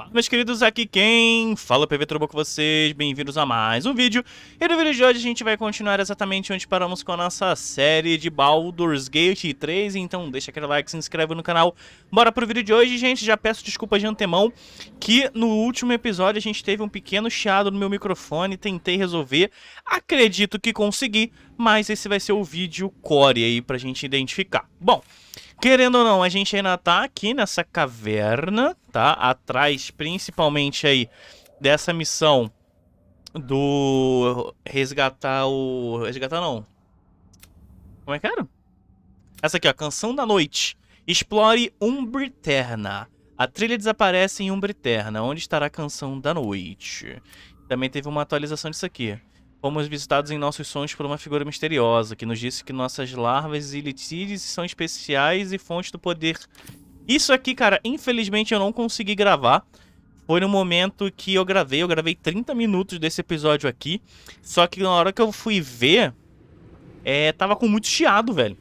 Fala, meus queridos, aqui quem fala PV Turbo com vocês, bem-vindos a mais um vídeo. E no vídeo de hoje a gente vai continuar exatamente onde paramos com a nossa série de Baldur's Gate 3, então deixa aquele like, se inscreve no canal. Bora pro vídeo de hoje, gente. Já peço desculpas de antemão que no último episódio a gente teve um pequeno chiado no meu microfone, tentei resolver, acredito que consegui, mas esse vai ser o vídeo core aí pra gente identificar. Bom, querendo ou não, a gente ainda tá aqui nessa caverna, tá? Atrás, principalmente aí, dessa missão do resgatar o... Resgatar não. Como é que era? Essa aqui, ó. Canção da Noite. Explore Umbra Eterna. A trilha desaparece em Umbra Eterna. Onde estará a Canção da Noite? Também teve uma atualização disso aqui. Fomos visitados em nossos sonhos por uma figura misteriosa, que nos disse que nossas larvas e litídeos são especiais e fontes do poder. Isso aqui, cara, infelizmente eu não consegui gravar. Foi no momento que eu gravei 30 minutos desse episódio aqui. Só que na hora que eu fui ver, tava com muito chiado, velho.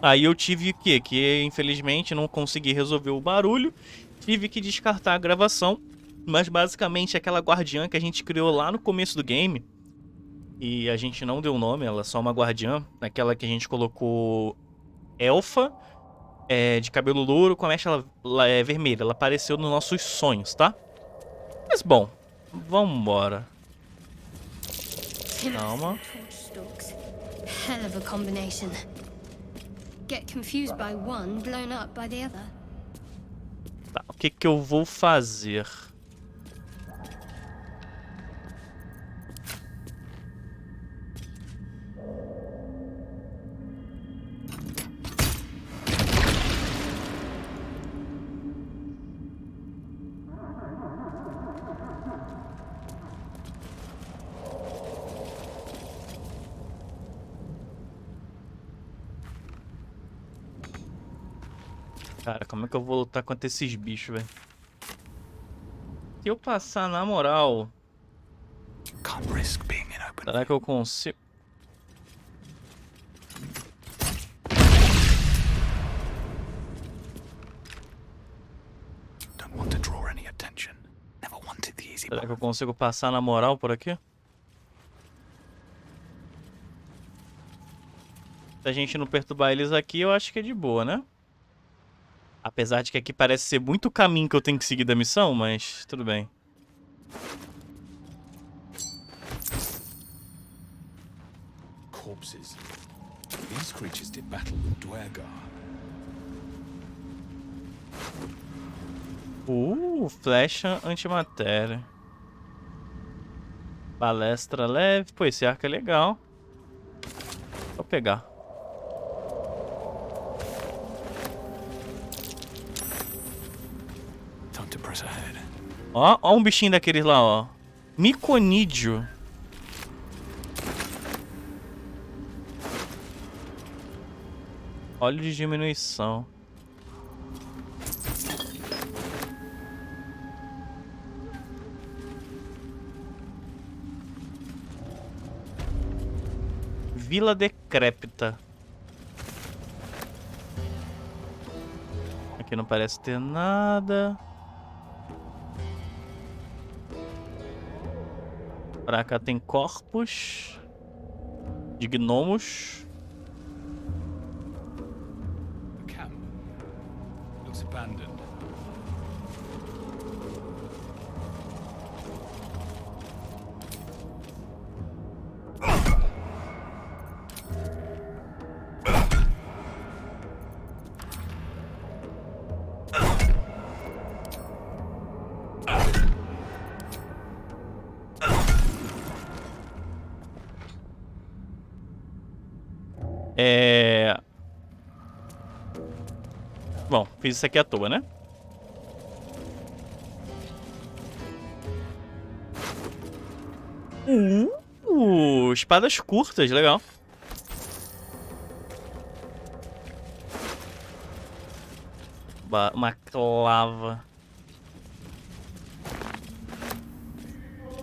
Aí eu tive que infelizmente não consegui resolver o barulho. Tive que descartar a gravação. Mas basicamente aquela guardiã que a gente criou lá no começo do game, e a gente não deu nome, ela é só uma guardiã. Aquela que a gente colocou elfa, de cabelo louro, com a mecha vermelha. Ela apareceu nos nossos sonhos, tá? Mas bom, vambora. Calma. Hell of a combination. Get confused by one, blown up by the other. Tá, o que que eu vou fazer? Cara, como é que eu vou lutar contra esses bichos, velho? Se eu passar na moral, será que eu consigo? Será que eu consigo passar na moral por aqui? Se a gente não perturbar eles aqui, eu acho que é de boa, né? Apesar de que aqui parece ser muito caminho que eu tenho que seguir da missão, mas tudo bem. Corpses. These creatures did battle with Duergar. Flecha antimatéria. Palestra leve. Pô, esse arco é legal. Vou pegar. Ó um bichinho daqueles lá, ó. Miconídeo. Óleo de diminuição. Vila decrépita. Aqui não parece ter nada. Pra cá tem corpos de gnomos. The camp looks abandoned. Bom, fiz isso aqui à toa, né? Espadas curtas, legal. Uma clava.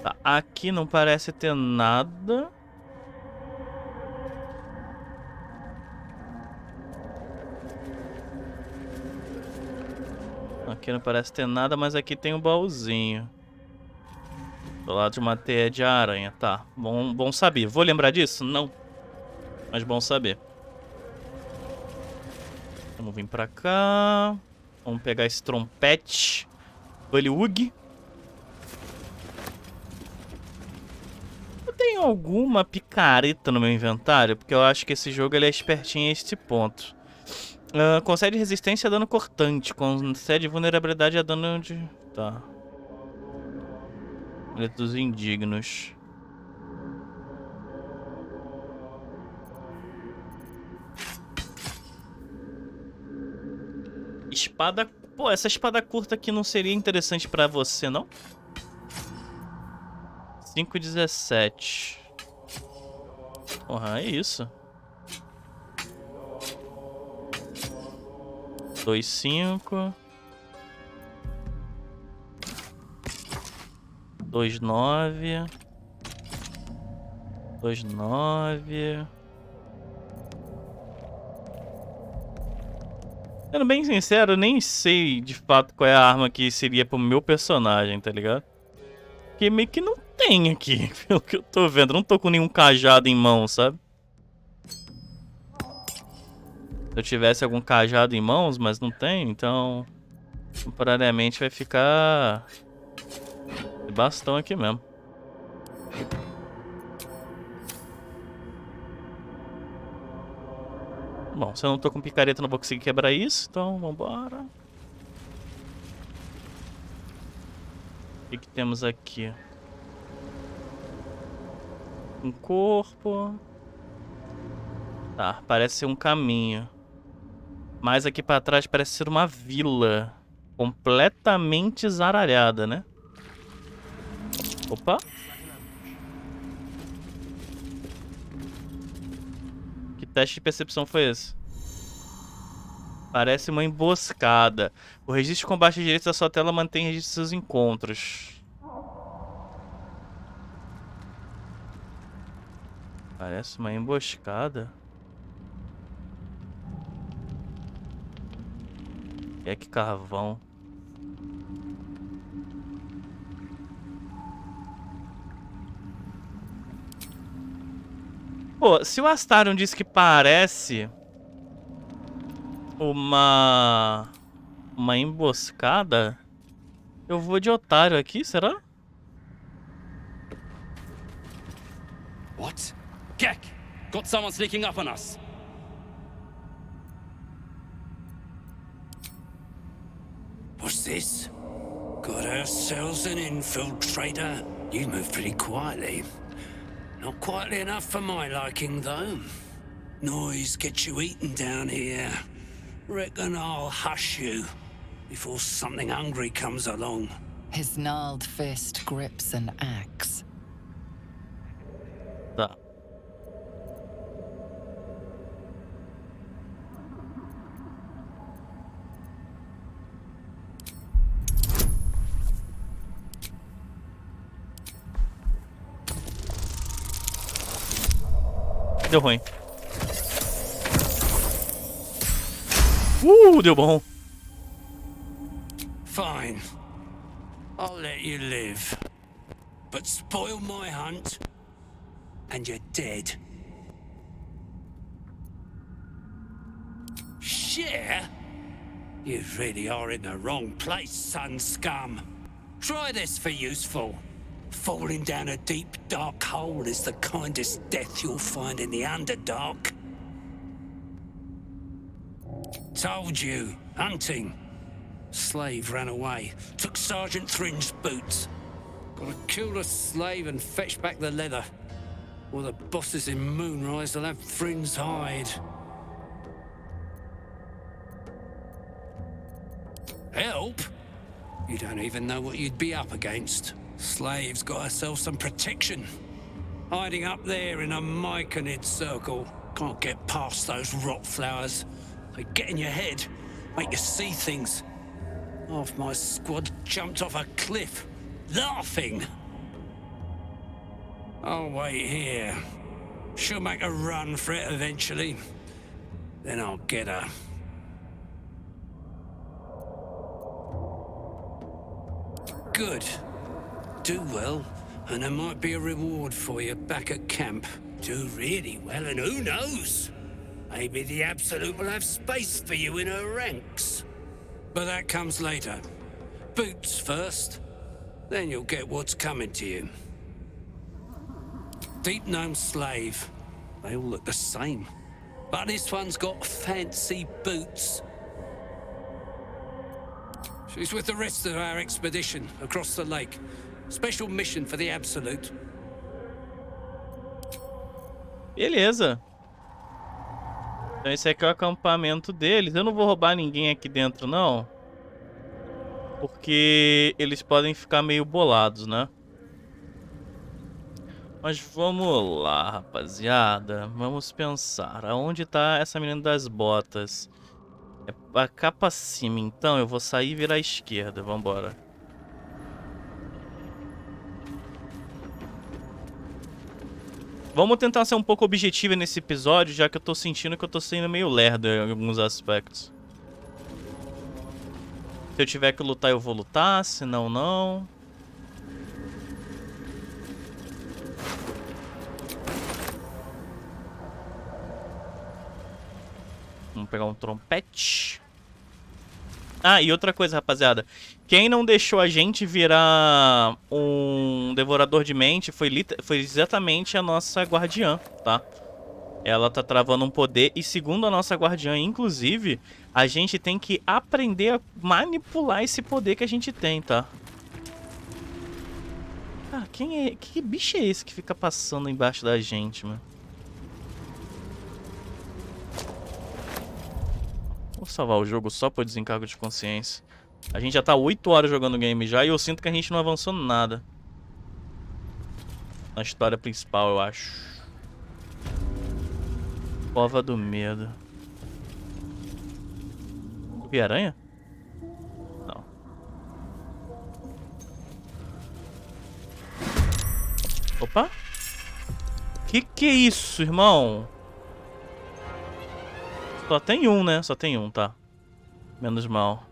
Tá, aqui não parece ter nada. Aqui não parece ter nada, mas aqui tem um baúzinho. Do lado de uma teia de aranha. Tá, bom saber. Vou lembrar disso? Não. Mas bom saber. Vamos vir pra cá. Vamos pegar esse trompete. Bullywug. Eu tenho alguma picareta no meu inventário? Porque eu acho que esse jogo ele é espertinho a este ponto. Concede resistência a dano cortante. Concede vulnerabilidade a dano de... Tá. Letra dos indignos. Espada... Pô, essa espada curta aqui não seria interessante pra você, não? 5,17. Porra, é isso. 2,5. 2,9. 2,9. Sendo bem sincero, eu nem sei de fato qual é a arma que seria pro meu personagem, tá ligado? Porque meio que não tem aqui, pelo que eu tô vendo. Eu não tô com nenhum cajado em mão, sabe? Se eu tivesse algum cajado em mãos, mas não tenho, então... temporariamente vai ficar... de bastão aqui mesmo. Bom, se eu não tô com picareta, não vou conseguir quebrar isso, então vambora. O que temos aqui? Um corpo. Tá, parece ser um caminho. Mas aqui pra trás parece ser uma vila. Completamente zaralhada, né? Opa. Que teste de percepção foi esse? Parece uma emboscada. O registro de combate direito da sua tela mantém registro de seus encontros. Parece uma emboscada. É que carvão. Pô, se o Astarion disse que parece uma emboscada, eu vou de otário aqui, será? What? Gek! Got someone sneaking up on us. What's this? Got ourselves an infiltrator. You move pretty quietly. Not quietly enough for my liking, though. Noise gets you eaten down here. Reckon I'll hush you before something hungry comes along. His gnarled fist grips an axe. Tá. Deu ruim. Deu bom. Fine. I'll let you live. But spoil my hunt, and you're dead. Share? You really are in the wrong place, son scum. Try this for useful. Falling down a deep, dark hole is the kindest death you'll find in the Underdark. Told you, hunting. Slave ran away, took Sergeant Thrin's boots. Gotta kill the slave and fetch back the leather. Or the bosses in Moonrise will have Thrin's hide. Help? You don't even know what you'd be up against. Slave's got herself some protection. Hiding up there in a myconid circle. Can't get past those rot flowers. They get in your head, make you see things. Half my squad jumped off a cliff, laughing. I'll wait here. She'll make a run for it eventually. Then I'll get her. good. Do well, and there might be a reward for you back at camp. Do really well, and who knows? Maybe the Absolute will have space for you in her ranks. But that comes later. Boots first, then you'll get what's coming to you. Deep gnome slave. They all look the same. But this one's got fancy boots. She's with the rest of our expedition across the lake. Special mission for the Absolute. Beleza. Então esse aqui é o acampamento deles. Eu não vou roubar ninguém aqui dentro, não. Porque eles podem ficar meio bolados, né? Mas vamos lá, rapaziada. Vamos pensar. Aonde tá essa menina das botas? É pra cá pra cima, então eu vou sair e virar à esquerda. Vambora. Vamos tentar ser um pouco objetivo nesse episódio, já que eu tô sentindo que eu tô sendo meio lerdo em alguns aspectos. Se eu tiver que lutar, eu vou lutar. Se não, não. Vamos pegar um trompete. Ah, e outra coisa, rapaziada. Quem não deixou a gente virar um devorador de mente foi exatamente a nossa guardiã, tá? Ela tá travando um poder e, segundo a nossa guardiã, inclusive, a gente tem que aprender a manipular esse poder que a gente tem, tá? Ah, que bicho é esse que fica passando embaixo da gente, mano? Vou salvar o jogo só por desencargo de consciência. A gente já tá 8 horas jogando o game já e eu sinto que a gente não avançou nada na história principal, eu acho. Cova do medo. Vi aranha? Não. Opa! Que é isso, irmão? Só tem um, né? Só tem um, tá. Menos mal.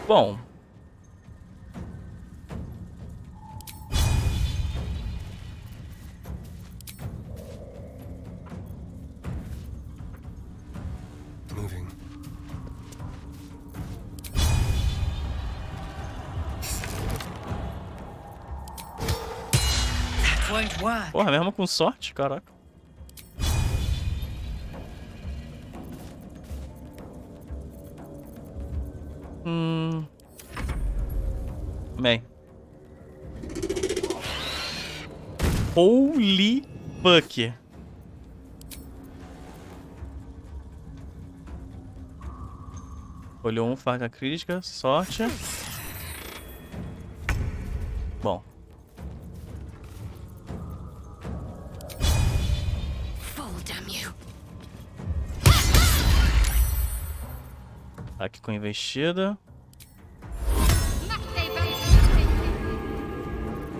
Bom. Moving. Won't work. Porra, mesmo com sorte, caraca. Bem. Holy fuck. Olhou um, faca crítica, sorte. Bom. Aqui com investida.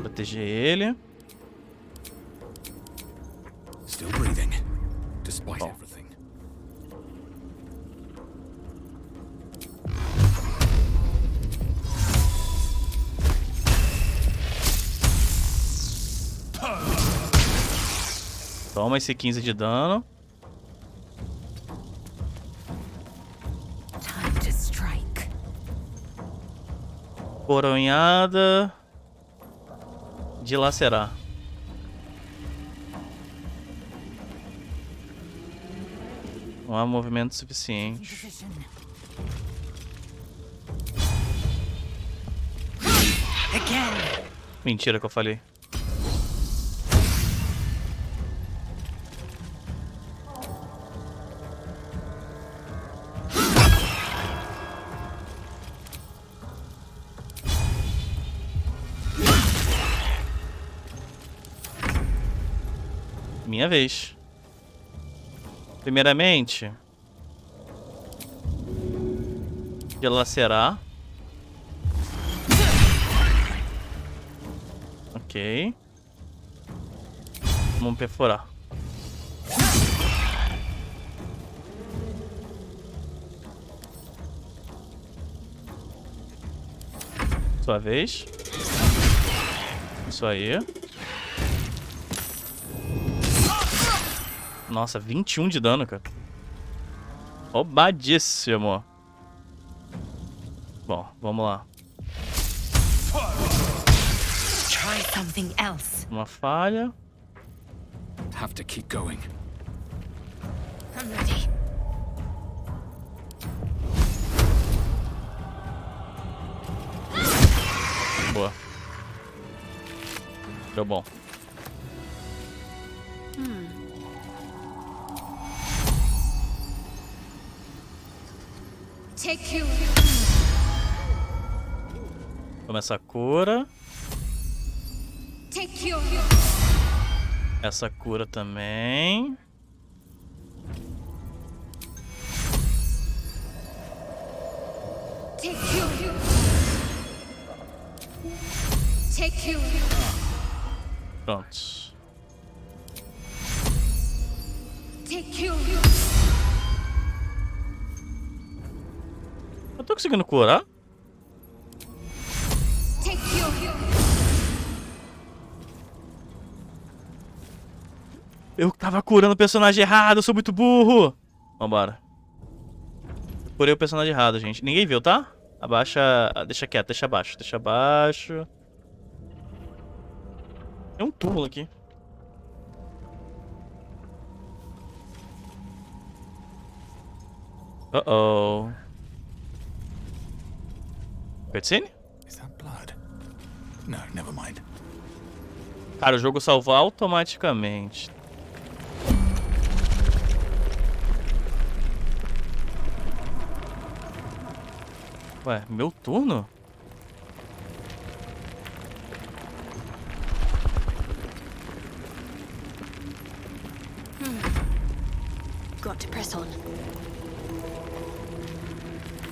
Proteger ele. Still breathing, despite everything. Toma esse 15 de dano. Coronhada. Dilacerar. Não há movimento suficiente. Mentira que eu falei. Minha vez. Primeiramente, dilacerar. Ok. Vamos perfurar. Sua vez. Isso aí. Nossa, 21 de dano, cara. Roubadíssimo. Bom, vamos lá. Try something else. Uma falha. Have to keep going. I'm ready. Boa. Deu bom. Take you. Toma essa cura. Take you. Essa cura também. Take you. Take you. Pronto. Take you. Eu tô conseguindo curar? Take you. Eu tava curando o personagem errado, eu sou muito burro. Vambora. Curei o personagem errado, gente. Ninguém viu, tá? Abaixa... Deixa quieto, deixa abaixo. Deixa abaixo. Tem um túmulo aqui. Uh-oh. Cutscene? Is that blood? No, never mind. Cara, o jogo salvou automaticamente. Ué, meu turno? Got to press on.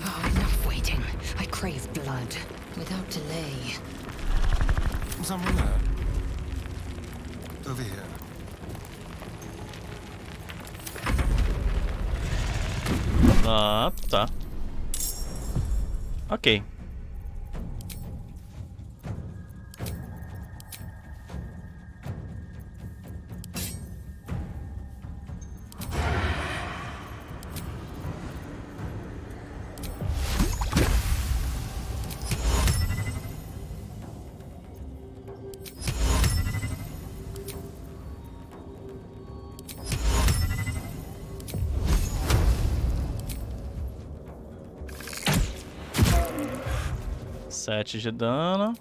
Oh, enough waiting. I crave blood. Without delay. Someone there. Over here. Ah, tá. Ok. Sete de dano.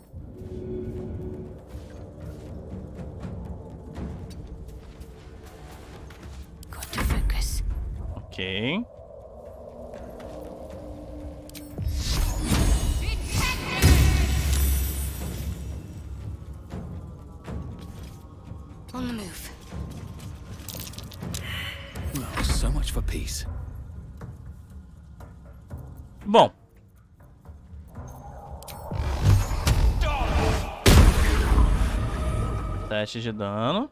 Got to focus. Ok. On the move. Well, so much for peace. Bom. Teste de dano.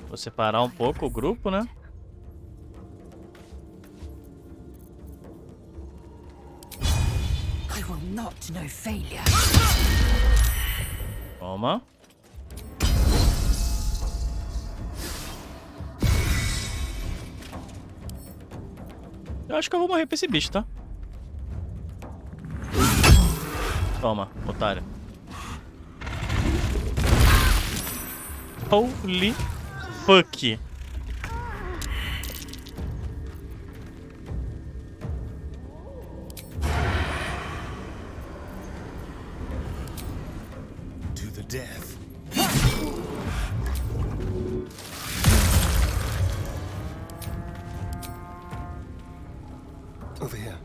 Vou separar um pouco o grupo, né? I will not know failure. Toma. Eu acho que eu vou morrer pra esse bicho, tá? Toma, otário. Holy fuck. To the death. Over here.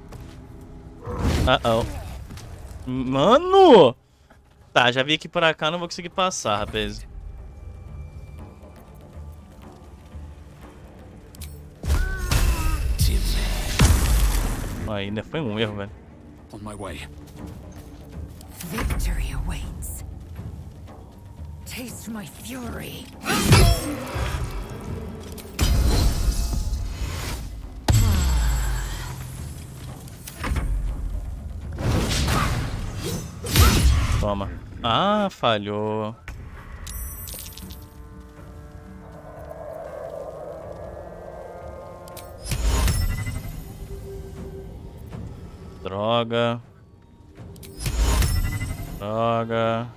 Uh-oh. Mano! Tá, já vi que por cá não vou conseguir passar, rapaz. Ainda foi um erro, velho. On my way. Victory awaits. Taste my fury. Toma. Ah, falhou. Droga. Droga.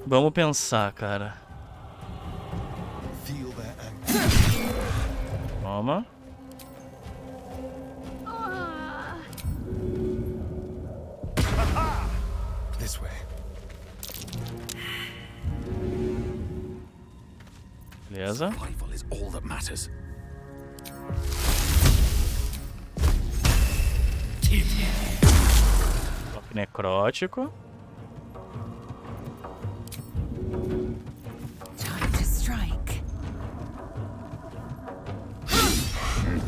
Vamos pensar, cara. Toma. This way. Beleza. Survival is all that matters. Toque necrótico. Time to strike.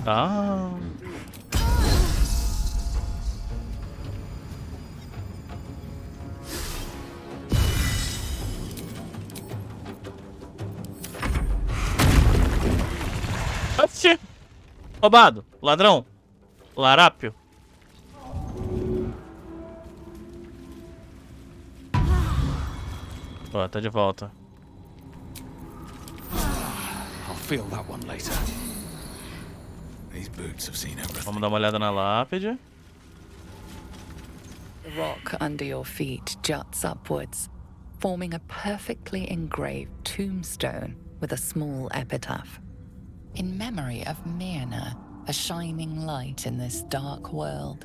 Ah. Oxi! Roubado! Ladrão! Larápio! Ó, tá de volta. I'll feel that one later. These boots have seen everything. Vamos dar uma olhada na lápide. The rock under your feet juts upwards, forming a perfectly engraved tombstone with a small epitaph. In memory of Myrna, a shining light in this dark world,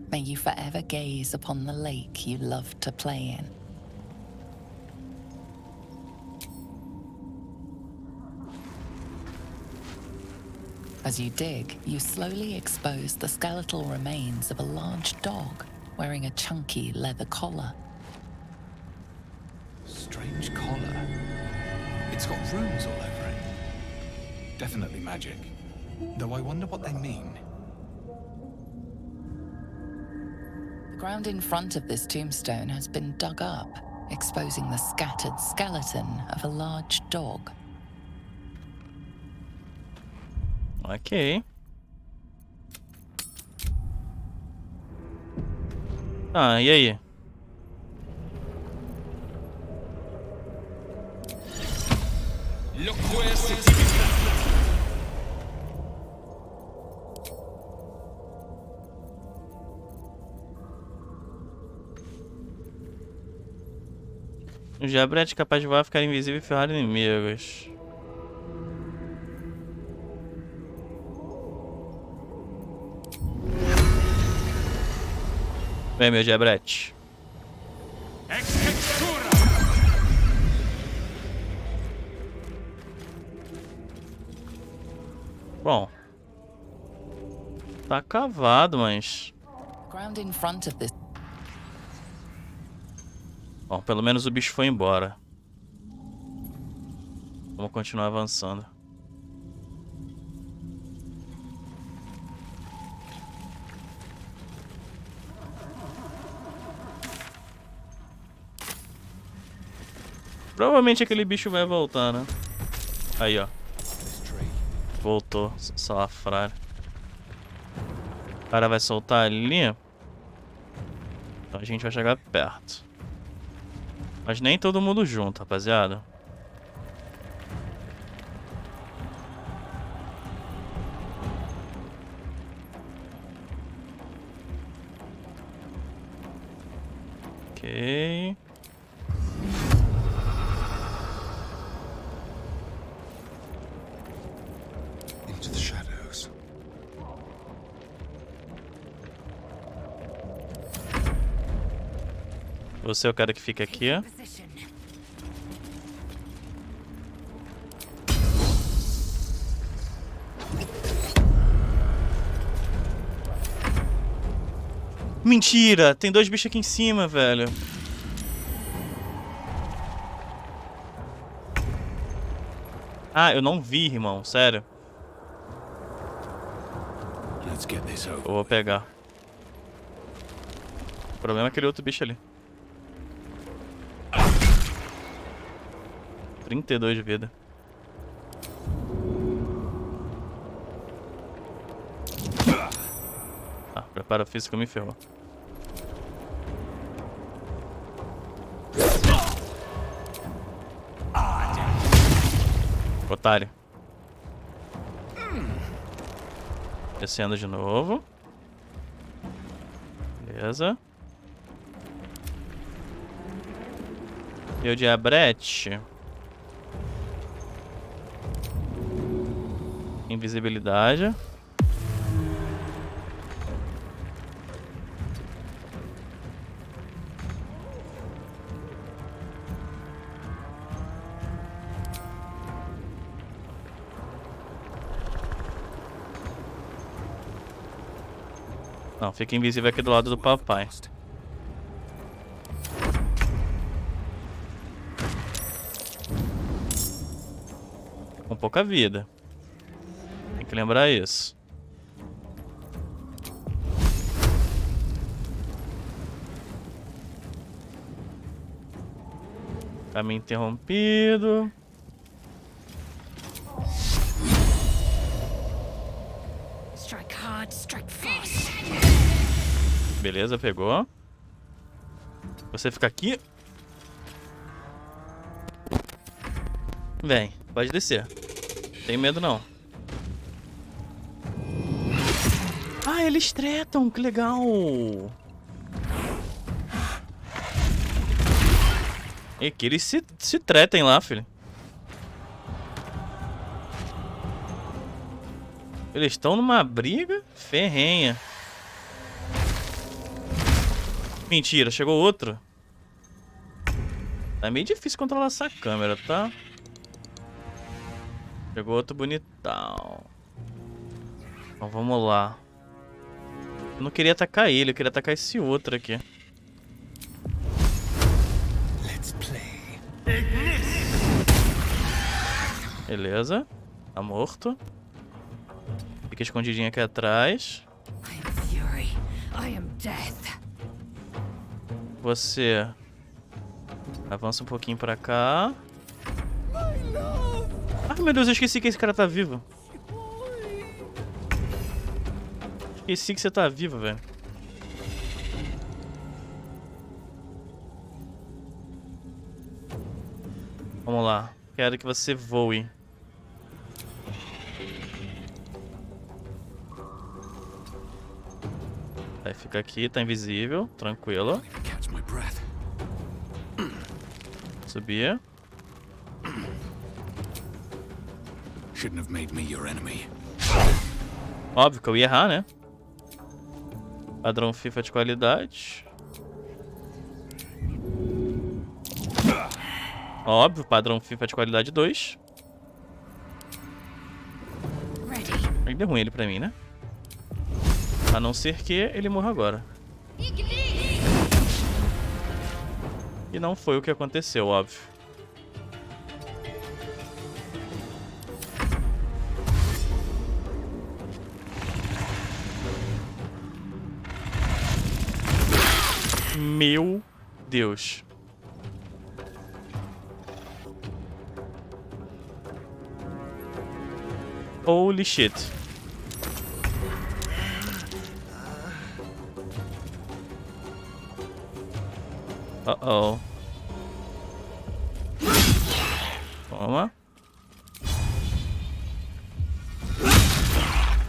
may you forever gaze upon the lake you loved to play in. As you dig, you slowly expose the skeletal remains of a large dog wearing a chunky leather collar. Strange collar. It's got runes all over it. Definitely magic. Though I wonder what they mean. The ground in front of this tombstone has been dug up, exposing the scattered skeleton of a large dog. Ok. Ah, e aí? Look where city is. O jabrete capaz de voar, ficar invisível e ferrar inimigos. Vem, meu jabrete. Bom. Tá cavado, mas... Ground in front of this. Bom, pelo menos o bicho foi embora. Vamos continuar avançando. Provavelmente aquele bicho vai voltar, né? Aí, ó. Voltou, salafrário. O cara vai soltar ali. Então a gente vai chegar perto. Mas nem todo mundo junto, rapaziada. Ok. Into the shadows. Você é o cara que fica aqui, ó. Mentira! Tem dois bichos aqui em cima, velho. Ah, eu não vi, irmão. Sério. Let's get this over. Eu vou pegar. O problema é aquele outro bicho ali. 32 de vida. Preparo físico me ferrou. Otário. Descendo de novo. Beleza. E o diabrete. Invisibilidade. Não, fica invisível aqui do lado do papai. Com pouca vida. Tem que lembrar isso. Caminho interrompido. Strike hard, strike fast. Beleza, pegou. Você fica aqui. Vem, pode descer. Tem medo não. Ah, eles tretam, que legal. E que eles se tretem lá, filho. Eles estão numa briga ferrenha. Mentira, chegou outro. Tá meio difícil controlar essa câmera, tá? Chegou outro bonitão. Então vamos lá. Eu não queria atacar ele, eu queria atacar esse outro aqui. Beleza. Tá morto. Fica escondidinho aqui atrás. I am fury. I am death. Você avança um pouquinho pra cá. Ai, meu Deus, eu esqueci que esse cara tá vivo. Esqueci que você tá vivo, velho. Vamos lá. Quero que você voe. Aí fica aqui, tá invisível. Tranquilo. Subir. Shouldn't have made me your enemy. Óbvio que eu ia errar, né? Padrão FIFA de qualidade. Óbvio, padrão FIFA de qualidade 2. Aí deu ruim ele pra mim, né? A não ser que ele morra agora. E não foi o que aconteceu, óbvio. Meu Deus. Holy shit. Uh-oh. Toma.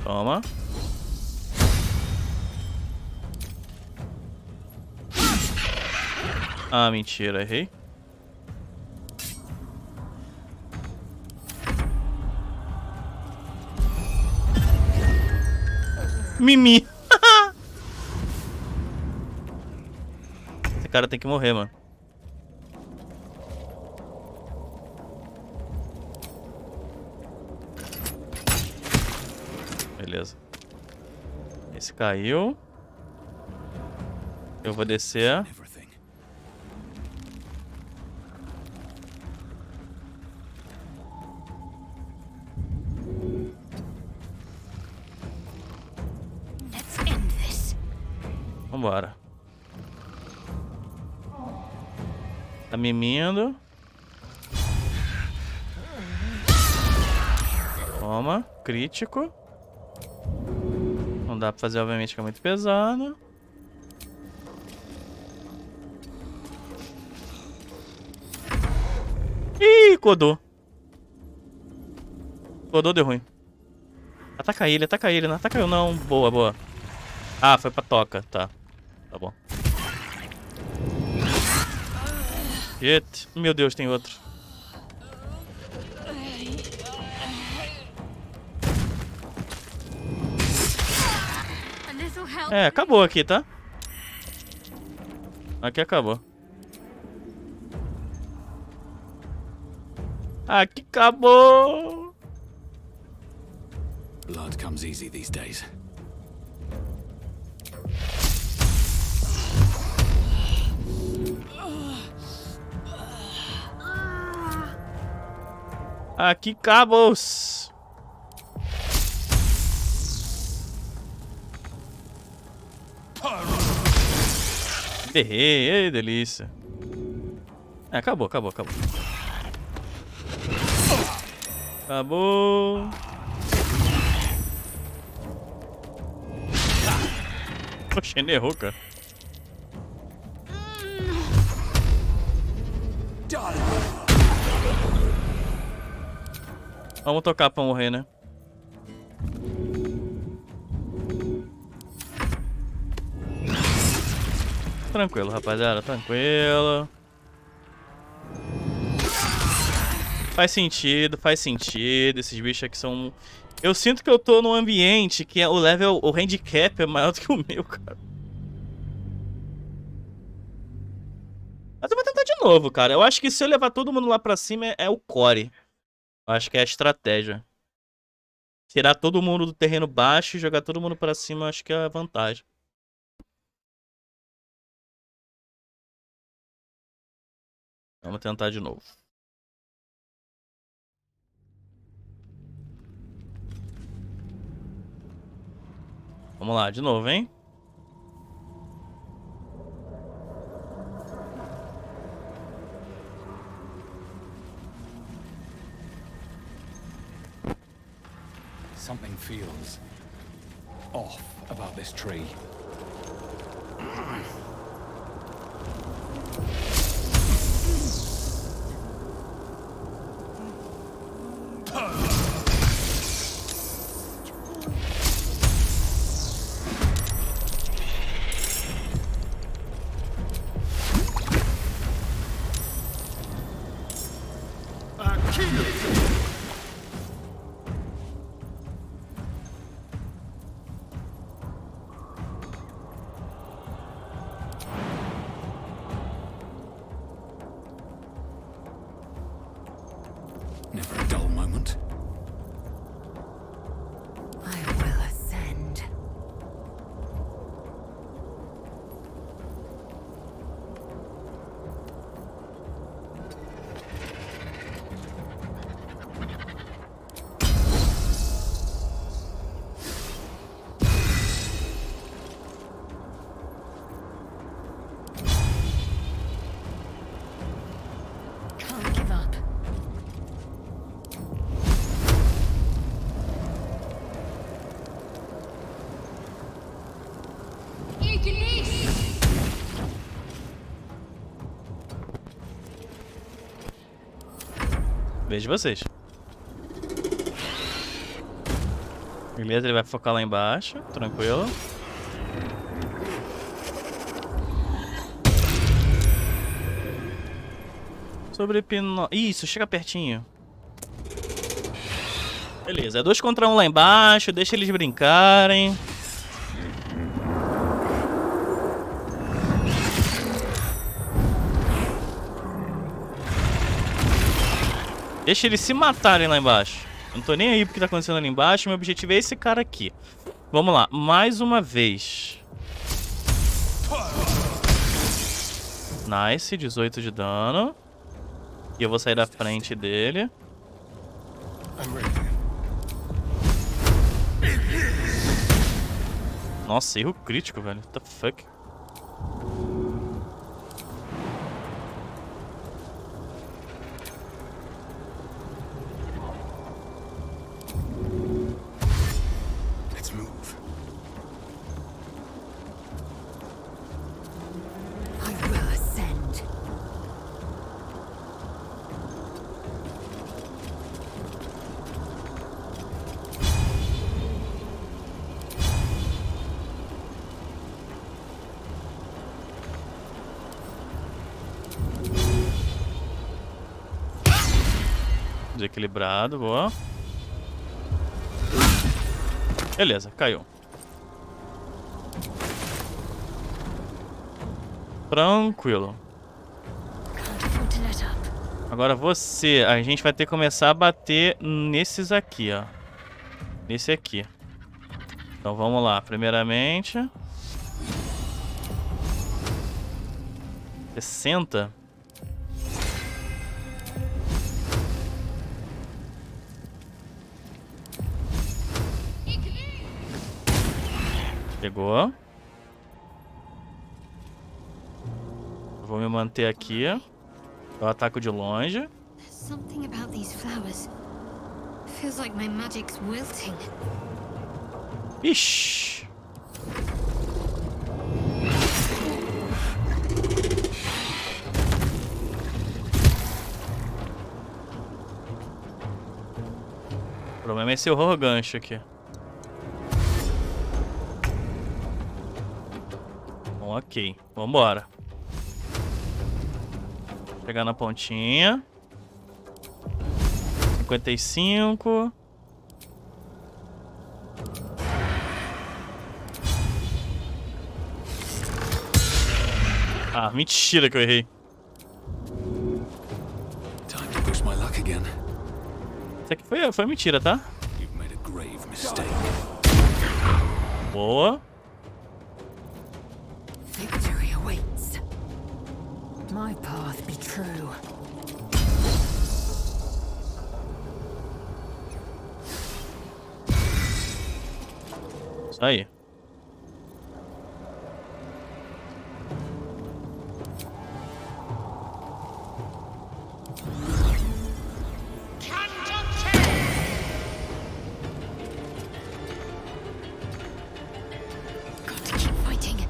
Toma. Ah, mentira, errei. Mimi. Esse cara tem que morrer, mano. Beleza. Esse caiu. Eu vou descer. Vambora. Tá mimindo. Toma. Crítico. Não dá pra fazer, obviamente, que é muito pesado. Ih, codou. Codou, deu ruim. Ataca ele, não ataca eu não. Boa, boa. Ah, foi pra toca, tá. Tá bom. Shit. Meu Deus, tem outro. É, acabou aqui, tá? Aqui acabou. Aqui acabou. Blood comes easy these days. Aqui acabou. Errei, ei, delícia. É, acabou. Acabou. Poxa, ele errou, cara. Vamos tocar pra morrer, né? Tranquilo, rapaziada, tranquilo. Faz sentido. Esses bichos aqui são... Eu sinto que eu tô num ambiente que o level, o handicap é maior do que o meu, cara. Mas eu vou tentar de novo, cara. Eu acho que se eu levar todo mundo lá pra cima é o core. Eu acho que é a estratégia. Tirar todo mundo do terreno baixo e jogar todo mundo pra cima, eu acho que é a vantagem. Vamos tentar de novo. Vamos lá, de novo, hein? Something feels off about this tree. Never a dull moment. I will ascend. Can't give up. Vejo vocês. Beleza, ele vai focar lá embaixo. Tranquilo. Sobre pino... Isso, chega pertinho. Beleza, é 2 contra 1 lá embaixo. Deixa eles brincarem. Deixa eles se matarem lá embaixo. Eu não tô nem aí porque tá acontecendo ali embaixo. Meu objetivo é esse cara aqui. Vamos lá, mais uma vez. Nice, 18 de dano. E eu vou sair da frente dele. Nossa, erro crítico, velho. What the fuck? Desequilibrado, boa. Beleza, caiu. Tranquilo. Agora você, a gente vai ter que começar a bater nesses aqui, ó. Nesse aqui. Então vamos lá, primeiramente. 60. Pegou. Vou me manter aqui. Eu ataco de longe. Something about these flowers. Feels like my magic's wilting. Ixi. O problema é esse horror gancho aqui. Bom, ok. Vambora. Pegar na pontinha. 55. Ah, mentira que eu errei. Time to push my luck again. Isso aqui foi mentira, tá? You've made a grave mistake. Boa. Victory awaits. My path be true. Isso aí. Got to keep fighting.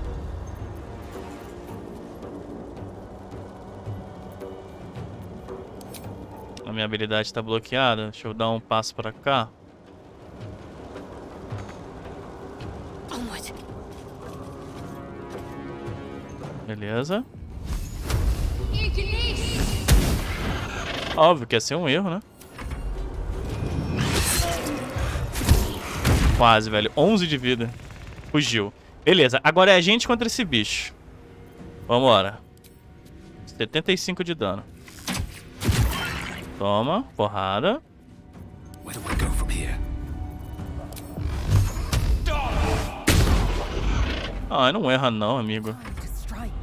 A minha habilidade tá bloqueada. Deixa eu dar um passo pra cá. Onward. Beleza. Óbvio que ia ser um erro, né? Quase, velho. 11 de vida. Fugiu. Beleza, agora é a gente contra esse bicho. Vambora. 75 de dano. Toma, porrada. Where do I go from here? Ah, não erra não, amigo. Time to strike.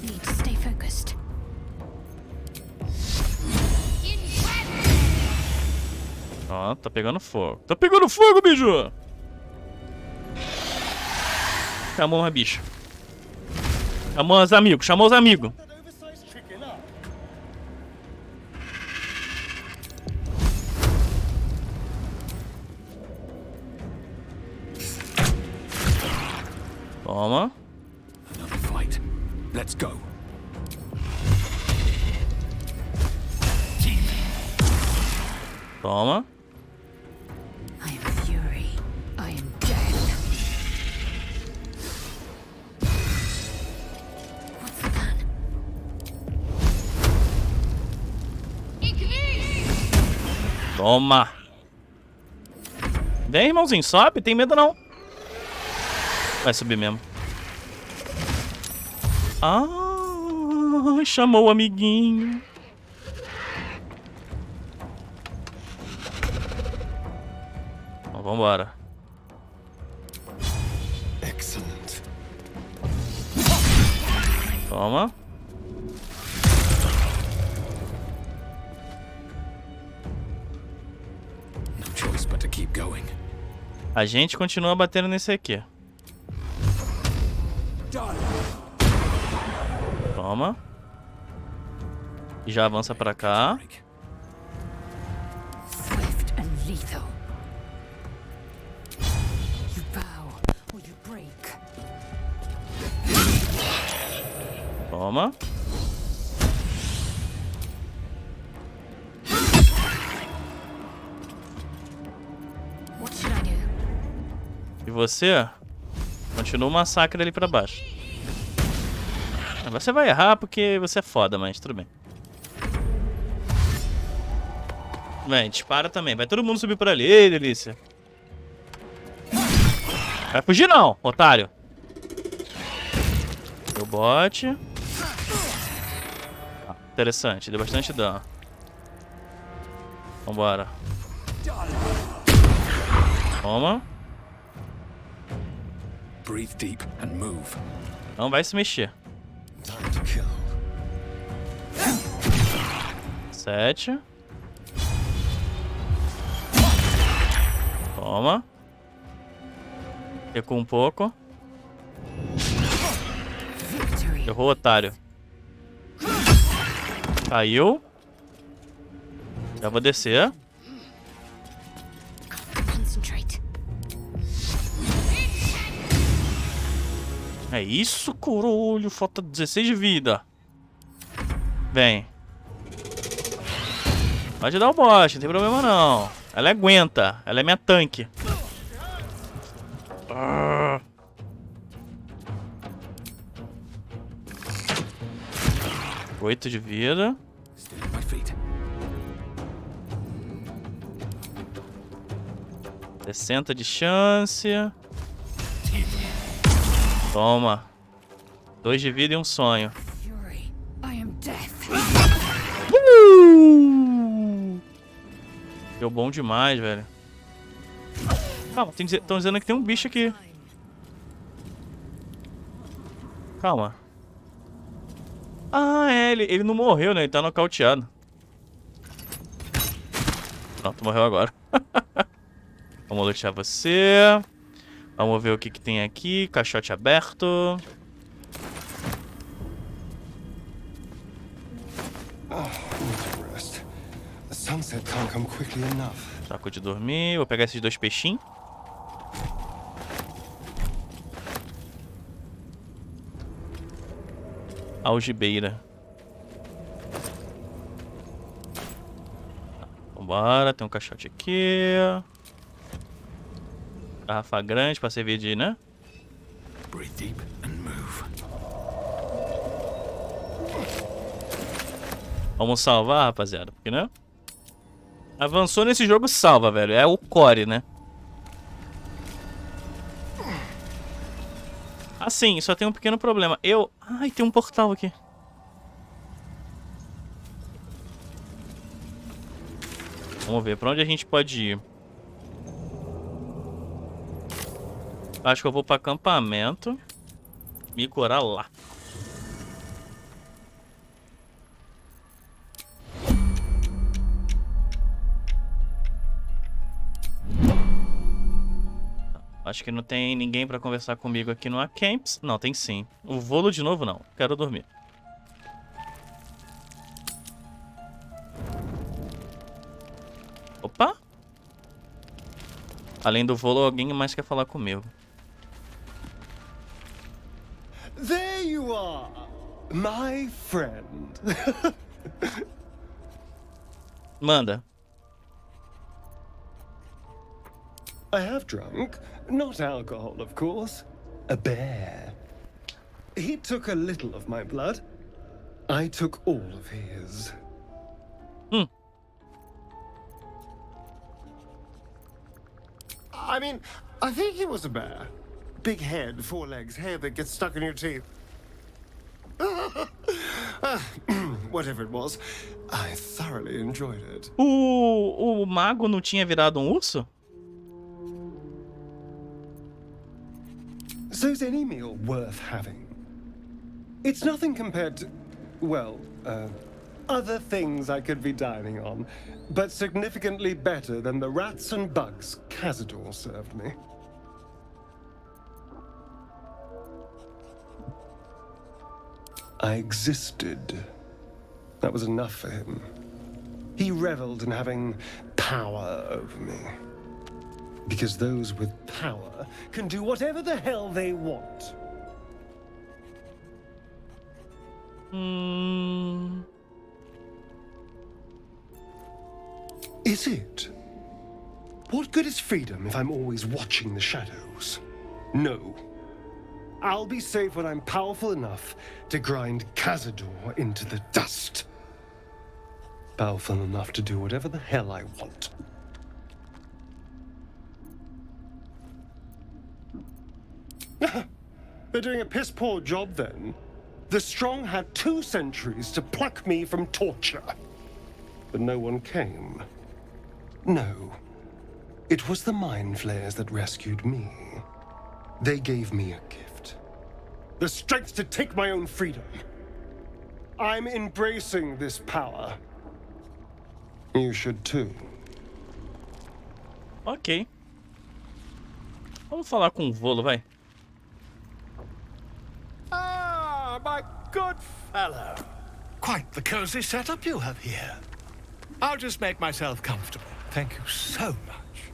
Need to stay focused. Ó, tá pegando fogo. Tá pegando fogo, bicho! Chamou uma bicha. Chamou os amigos, chamou os amigos. Toma. Another fight. Let's go. Toma. I am fury. I am death. What's the plan? Toma. Vem, irmãozinho, sobe, tem medo não. Vai subir mesmo. Ah, chamou o amiguinho. Então, vambora. Excellent. Toma. No choice but to keep going. A gente continua batendo nesse aqui. Toma. E já avança pra cá. Swift and lethal. You bow or you break. Toma. What should I do? E você? Continua o massacre ali pra baixo. Você vai errar porque você é foda, mas tudo bem. Vem, dispara também. Vai todo mundo subir por ali. Ei, delícia. Vai fugir não, otário. Deu bote. Ah, interessante, deu bastante dano. Vambora. Toma. Breathe deep and move. Não vai se mexer. Time to kill. 7. Toma. Recua um pouco. Errou, otário. Caiu. Já vou descer. Concentrate. É isso, corolho. Falta 16 de vida. Vem. Pode dar o bote, não tem problema não. Ela aguenta. Ela é minha tanque. 8 de vida. Stay on my feet. 60 de chance. Toma. 2 de vida e um sonho. Fury, I am death. Deu bom demais, velho. Calma, estão dizendo que tem um bicho aqui. Calma. Ah, é, ele não morreu, né? Ele tá nocauteado. Pronto, morreu agora. Vamos lutear você. Vamos ver o que tem aqui. Caixote aberto. Sunset can't come quickly enough. Saco de dormir. Vou pegar esses 2 peixinhos. Algibeira. Vambora, tem um caixote aqui. Garrafa grande pra servir de, né? Breathe deep and move. Vamos salvar, rapaziada, porque, né? Avançou nesse jogo, salva, velho. É o core, né? Assim, só tem um pequeno problema. Ai, tem um portal aqui. Vamos ver pra onde a gente pode ir. Acho que eu vou pra acampamento. Me curar lá. Acho que não tem ninguém pra conversar comigo aqui no Camps. Não, tem sim. O volo de novo não. Quero dormir. Opa! Além do volo, alguém mais quer falar comigo. There you are, my friend. Manda. I have drunk, not alcohol, of course, a bear. He took a little of my blood. I took all of his. I mean, I think he was a bear. Big head, 4 legs, hair that gets stuck in your teeth. Whatever it was, I thoroughly enjoyed it. O mago não tinha virado um urso? So's any meal worth having. It's nothing compared to, well, other things I could be dining on, but significantly better than the rats and bugs Cazador served me. I existed. That was enough for him. He reveled in having power over me. Because those with power can do whatever the hell they want. Is it? What good is freedom if I'm always watching the shadows? No. I'll be safe when I'm powerful enough to grind Cazador into the dust. Powerful enough to do whatever the hell I want. They're doing a piss-poor job then. The strong had 2 centuries to pluck me from torture. But no one came. No. It was the mind flayers that rescued me. They gave me a gift. The strength to take my own freedom. I'm embracing this power. You should too. Ok. Vamos falar com o Volo, vai. Ah, my good fellow. Quite the cozy setup you have here. I'll just make myself comfortable. Thank you so much.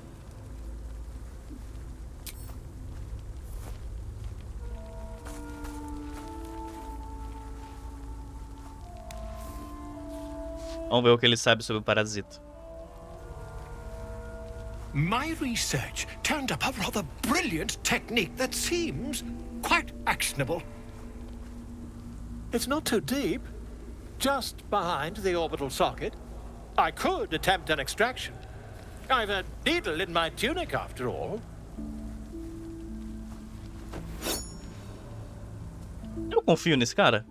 Vamos ver o que ele sabe sobre o parasito. My research turned up a rather brilliant technique that seems quite actionable. It's not too deep. Just behind the orbital socket. I could attempt an extraction. I've a needle in my tunic, after all. Eu confio nesse cara.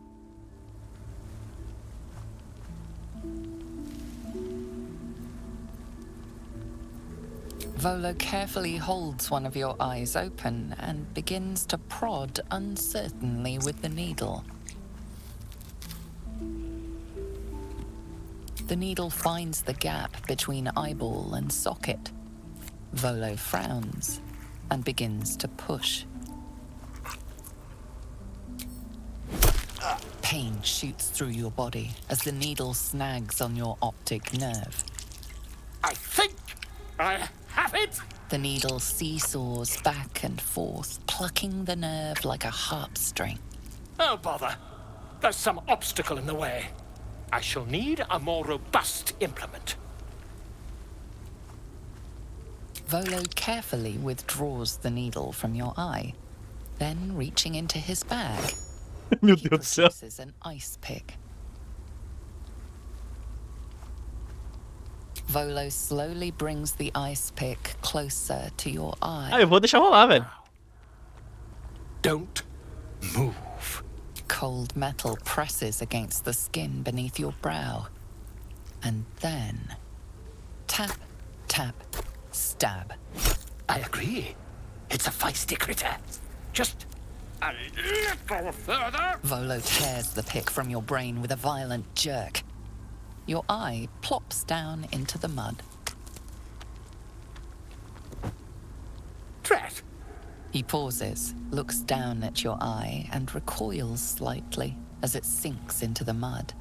Volo carefully holds one of your eyes open and begins to prod uncertainly with the needle. The needle finds the gap between eyeball and socket. Volo frowns and begins to push. Pain shoots through your body as the needle snags on your optic nerve. I think I have it! The needle seesaws back and forth, plucking the nerve like a harp string. Oh, bother. There's some obstacle in the way. I shall need a more robust implement. Volo carefully withdraws the needle from your eye. Then, reaching into his bag, Meu he Deus do céu. produces an ice pick. Volo slowly brings the ice pick closer to your eye. Ah, eu vou deixar rolar, velho. Don't move. Cold metal presses against the skin beneath your brow. And then, tap, tap, stab. I agree. It's a feisty critter. Just a little further. Volo tears the pick from your brain with a violent jerk. Your eye plops down into the mud. Drat. He pauses, looks down at your eye, and recoils slightly as it sinks into the mud.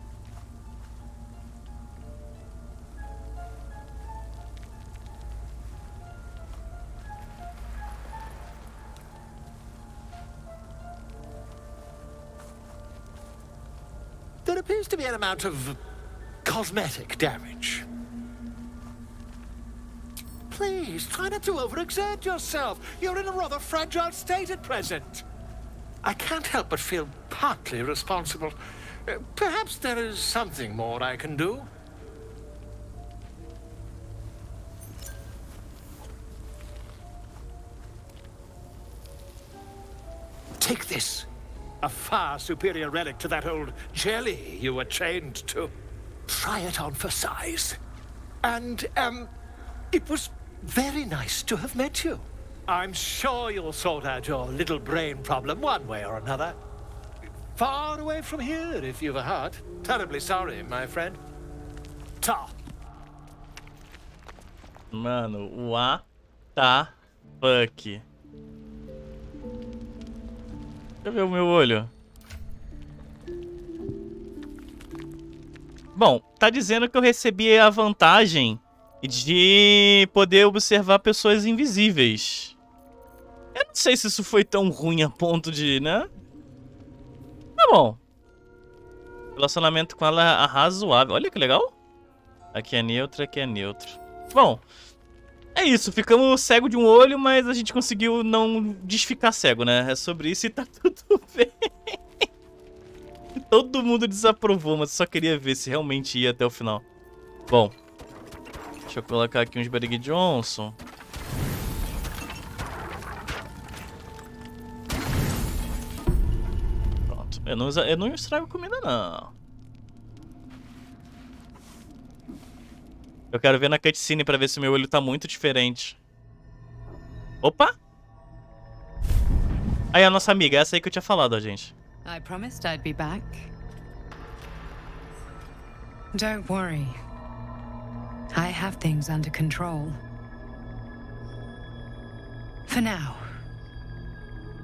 There appears to be an amount of cosmetic damage. Please, try not to overexert yourself. You're in a rather fragile state at present. I can't help but feel partly responsible. Perhaps there is something more I can do. Take this. A far superior relic to that old jelly you were chained to. Try it on for size. And, it was very nice to have met you. I'm sure you'll sort out your little brain problem one way or another. Far away from here, if you've a heart. Terribly sorry, my friend. Ta. Mano, what the fuck? Deixa eu ver o meu olho. Bom, tá dizendo que eu recebi a vantagem de poder observar pessoas invisíveis. Eu não sei se isso foi tão ruim a ponto de, né? Tá bom. Relacionamento com ela é razoável. Olha que legal. Aqui é neutro, aqui é neutro. Bom, É isso, ficamos cego de um olho, mas a gente conseguiu não desficar cego, né? É sobre isso e tá tudo bem. Todo mundo desaprovou, mas eu só queria ver se realmente ia até o final. Bom, deixa eu colocar aqui uns Barriga Johnson. Pronto, eu não estrago comida, não. Eu quero ver na cutscene pra ver se meu olho tá muito diferente. Opa! Aí a nossa amiga, essa aí que eu tinha falado, ó, gente. I promised I'd be back. Don't worry. I have things under control. For now.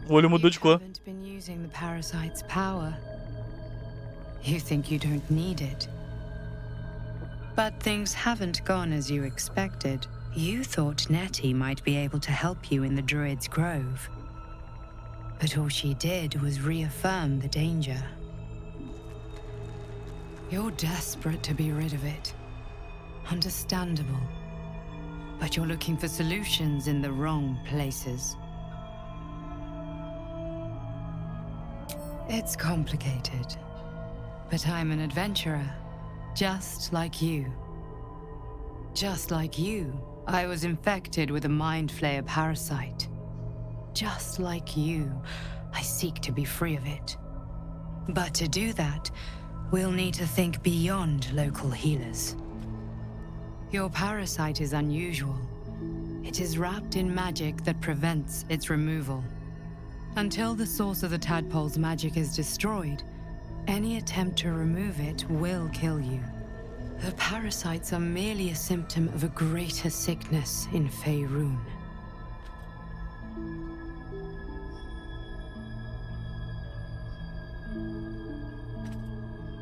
O olho mudou de cor. You haven't been using the parasite's power. You think you don't need it. But things haven't gone as you expected. You thought Nettie might be able to help you in the Druid's Grove. But all she did was reaffirm the danger. You're desperate to be rid of it. Understandable. But you're looking for solutions in the wrong places. It's complicated. But I'm an adventurer. Just like you. Just like you, I was infected with a mind flayer parasite. Just like you, I seek to be free of it. But to do that, we'll need to think beyond local healers. Your parasite is unusual. It is wrapped in magic that prevents its removal. Until the source of the tadpole's magic is destroyed, any attempt to remove it will kill you. The parasites are merely a symptom of a greater sickness in Faerun.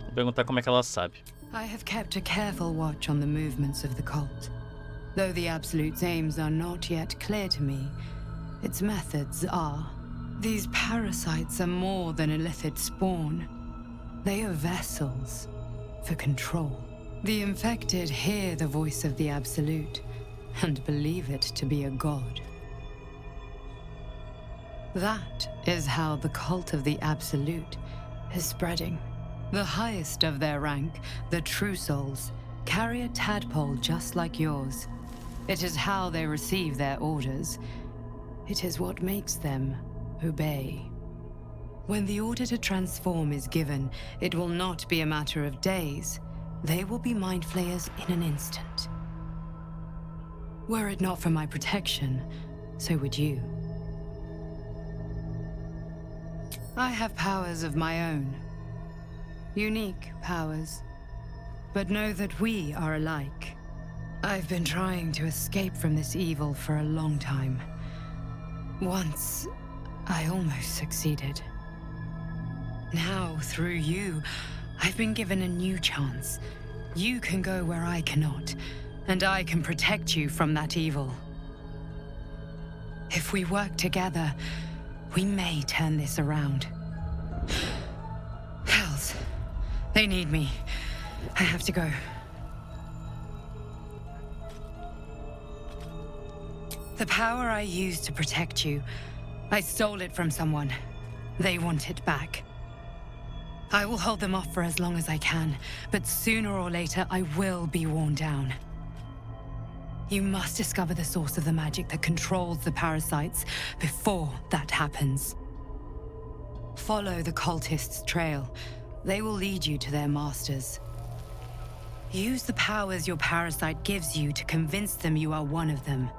Vou perguntar como é que ela sabe. I have kept a careful watch on the movements of the cult. Though the Absolute's aims are not yet clear to me, its methods are. These parasites are more than illithid spawn. They are vessels for control. The infected hear the voice of the Absolute and believe it to be a god. That is how the cult of the Absolute is spreading. The highest of their rank, the True Souls, carry a tadpole just like yours. It is how they receive their orders. It is what makes them obey. When the order to transform is given, it will not be a matter of days. They will be mind flayers in an instant. Were it not for my protection, so would you. I have powers of my own. Unique powers. But know that we are alike. I've been trying to escape from this evil for a long time. Once, I almost succeeded. Now, through you, I've been given a new chance. You can go where I cannot, and I can protect you from that evil. If we work together, we may turn this around. Hells, they need me. I have to go. The power I used to protect you, I stole it from someone. They want it back. I will hold them off for as long as I can, but sooner or later I will be worn down. You must discover the source of the magic that controls the parasites before that happens. Follow the cultists' trail. They will lead you to their masters. Use the powers your parasite gives you to convince them you are one of them.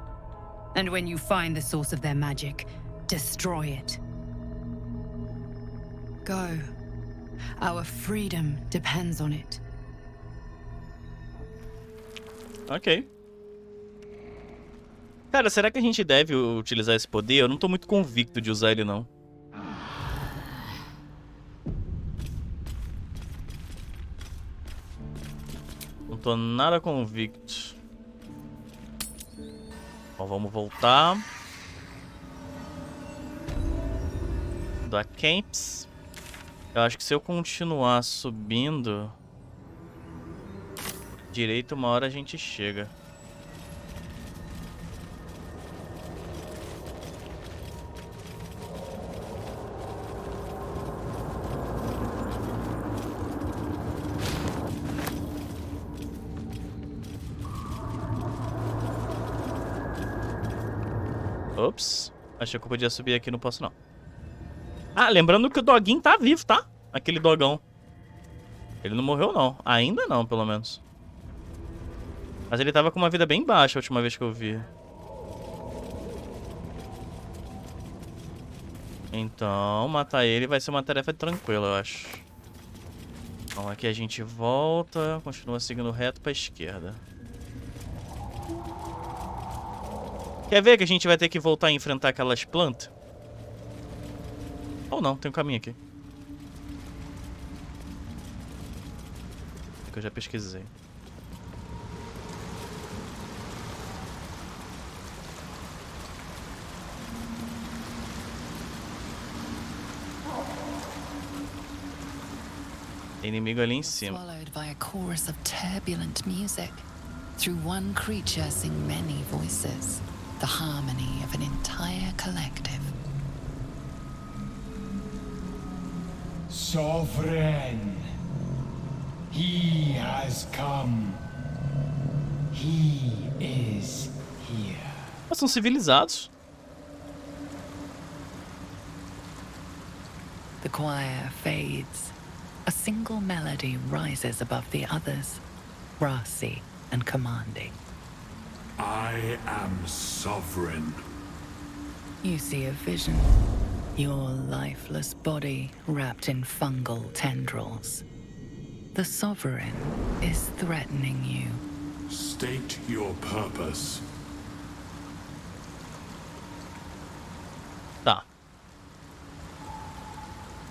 And when you find the source of their magic, destroy it. Go. Our freedom depends on it. Ok. Cara, será que a gente deve utilizar esse poder? Eu não tô muito convicto de usar ele, não. Não tô nada convicto. Bom, vamos voltar. Da Camps. Eu acho que se eu continuar subindo direito, uma hora a gente chega. Ops. Achei que eu podia subir aqui, não posso não. Ah, lembrando que o doguinho tá vivo, tá? Aquele dogão. Ele não morreu não. Ainda não, pelo menos. Mas ele tava com uma vida bem baixa a última vez que eu vi. Então, matar ele vai ser uma tarefa tranquila, eu acho. Então aqui a gente volta, continua seguindo reto pra esquerda. Quer ver que a gente vai ter que voltar a enfrentar aquelas plantas? Ou não, tem um caminho aqui. É que eu já pesquisei. Tem inimigo ali em cima. Swallowed by a chorus of turbulent music. Through one creature sing many voices. The harmony of an entire collective. Sovereign, he has come. He is here. Mas são civilizados. The choir fades. A single melody rises above the others, brassy and commanding. I am sovereign. You see a vision. Your lifeless body wrapped in fungal tendrils. The sovereign is threatening you. State your purpose. Tá.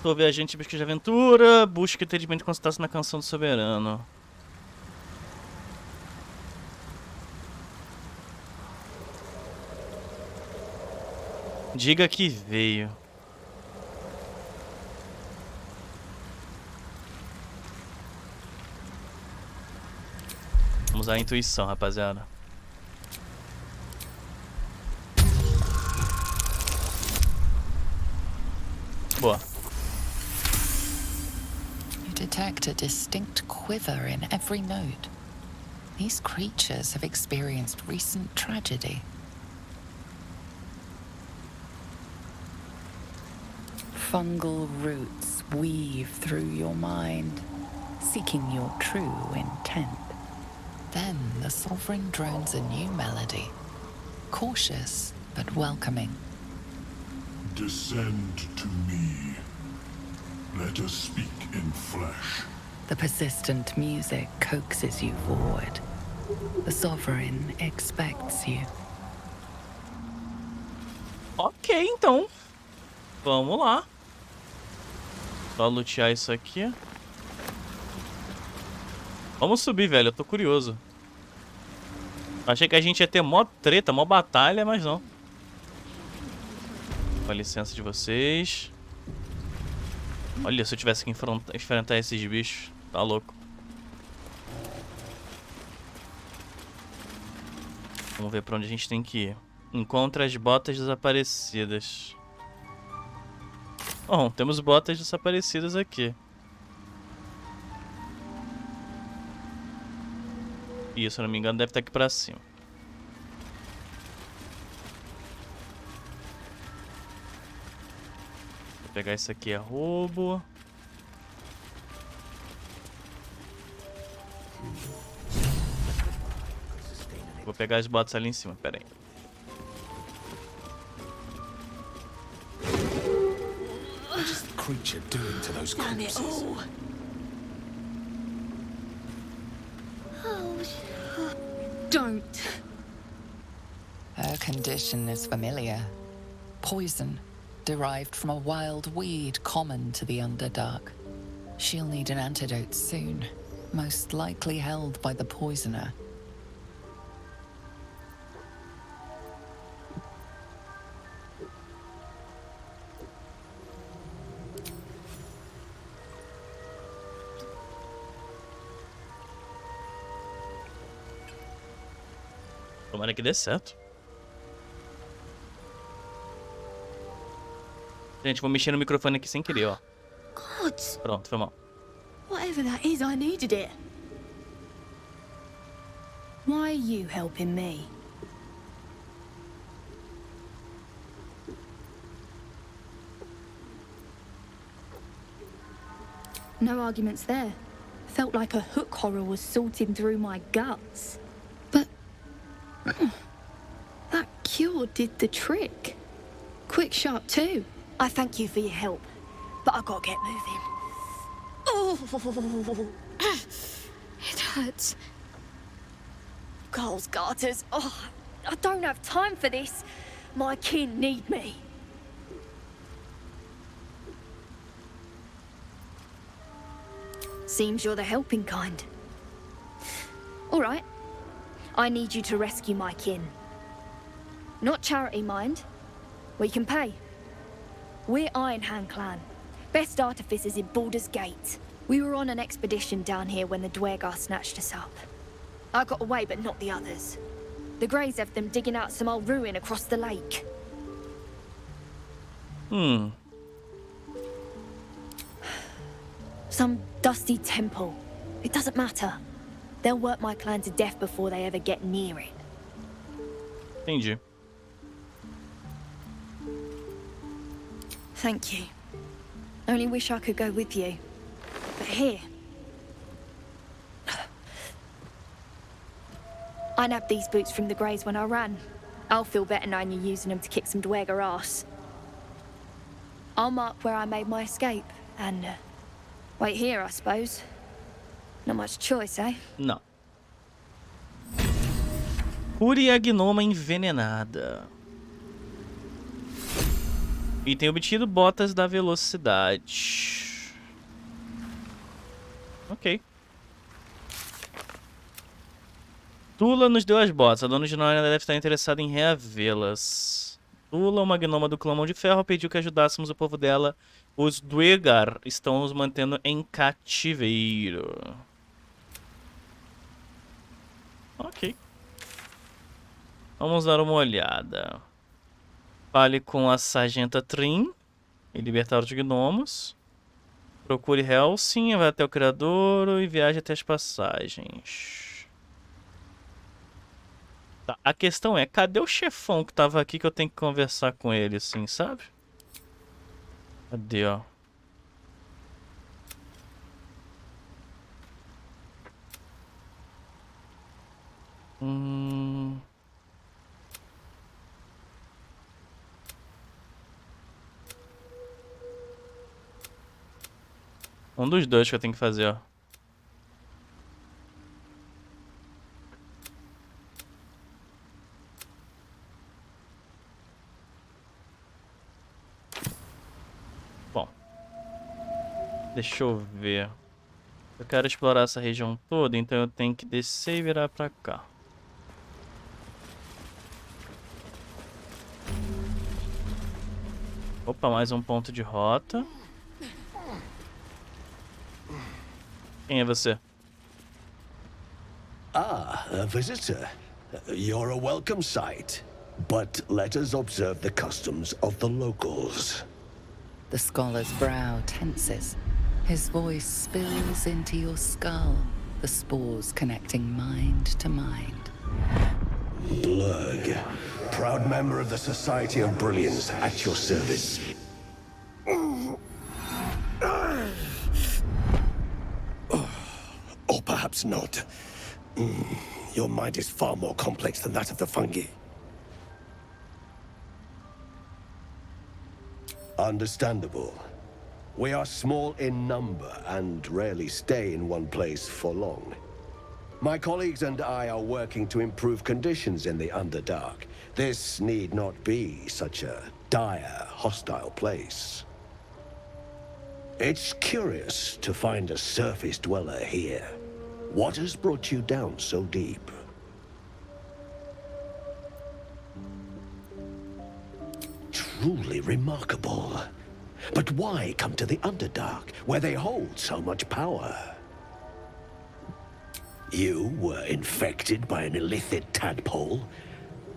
Sou viajante, busca de aventura, busca entendimento e consultação na canção do soberano. Diga que veio. Vamos usar a intuição, rapaziada. Boa. You detect a distinct quiver in every note. These creatures have experienced recent tragedy. Fungal roots weave through your mind, seeking your true intent. Then the sovereign drones a new melody, cautious but welcoming. Descend to me. Let us speak in flesh. The persistent music coaxes you forward. The sovereign expects you. Ok, então. Vamos lá. Só lutear isso aqui. Vamos subir, velho. Eu tô curioso. Achei que a gente ia ter mó treta, mó batalha, mas não. Com a licença de vocês. Olha, se eu tivesse que enfrentar esses bichos. Tá louco. Vamos ver pra onde a gente tem que ir. Encontra as botas desaparecidas. Bom, temos botas desaparecidas aqui. E se eu não me engano deve estar aqui pra cima. Vou pegar isso aqui, é roubo. Vou pegar as botas ali em cima, pera aí. What is the creature doing to those corpses? Don't. Her condition is familiar. Poison, derived from a wild weed common to the Underdark. She'll need an antidote soon, most likely held by the poisoner. Tomara que dê certo. Gente, vou mexer no microfone aqui sem querer, ó. Gods, Pronto, foi mal. whatever that is, I needed it. Why are you helping me? No arguments there. Felt like a hook horror was sorting through my guts. But that cure did the trick. Quick, sharp too. I thank you for your help, but I gotta get moving. Oh, It hurts. Carl's garters. Oh, I don't have time for this. My kin need me. Seems you're the helping kind. All right. I need you to rescue my kin. Not charity, mind. We can pay. We're Iron Hand Clan. Best artificers in Baldur's Gate. We were on an expedition down here when the Dwergar snatched us up. I got away, but not the others. The Greys have them digging out some old ruin across the lake. Some dusty temple. It doesn't matter. They'll work my clan to death before they ever get near it. Entendi. Thank you. Only wish I could go with you. But here... I nabbed these boots from the Greys when I ran. I'll feel better knowing you're using them to kick some Dwergar ass. I'll mark where I made my escape, and wait here, I suppose. Not much choice, eh? Não. Cure a gnoma envenenada. Item obtido, botas da velocidade. Ok. Tula nos deu as botas. A dona de Nora deve estar interessada em reavê-las. Tula, uma gnoma do clã Mão de Ferro, pediu que ajudássemos o povo dela. Os Dwergar estão os mantendo em cativeiro. Ok. Vamos dar uma olhada. Fale com a Sargenta Trin e libertar os gnomos. Procure Helsing, vai até o Criadouro e viaje até as passagens. Tá, a questão é, cadê o chefão que tava aqui que eu tenho que conversar com ele, assim, sabe? Cadê, ó? Um dos dois que eu tenho que fazer, ó. Bom. Deixa eu ver. Eu quero explorar essa região toda, então eu tenho que descer e virar pra cá. Opa, mais um ponto de rota. Quem é você? Ah, a visitor. You're a welcome sight. But let us observe the customs of the locals. The scholar's brow tenses. His voice spills into your skull, the spores connecting mind to mind. Blurg, proud member of the Society of Brilliance, at your service. Or perhaps not. Your mind is far more complex than that of the fungi. Understandable. We are small in number and rarely stay in one place for long. My colleagues and I are working to improve conditions in the Underdark. This need not be such a dire, hostile place. It's curious to find a surface dweller here. What has brought you down so deep? Truly remarkable. But why come to the Underdark, where they hold so much power? You were infected by an illithid tadpole?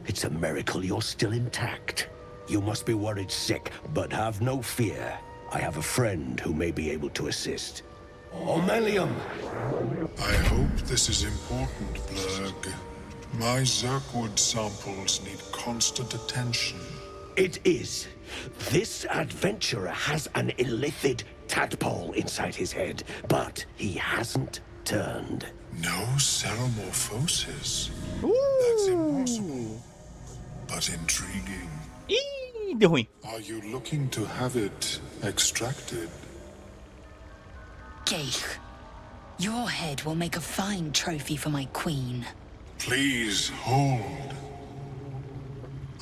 It's a miracle you're still intact. You must be worried sick, but have no fear. I have a friend who may be able to assist. Omelium! I hope this is important, Blurg. My Zerkwood samples need constant attention. It is. This adventurer has an illithid tadpole inside his head, but he hasn't turned. No ceremorphosis. That's impossible, but intriguing. Ih, deu ruim. Are you looking to have it extracted? Geich, your head will make a fine trophy for my queen. Please hold.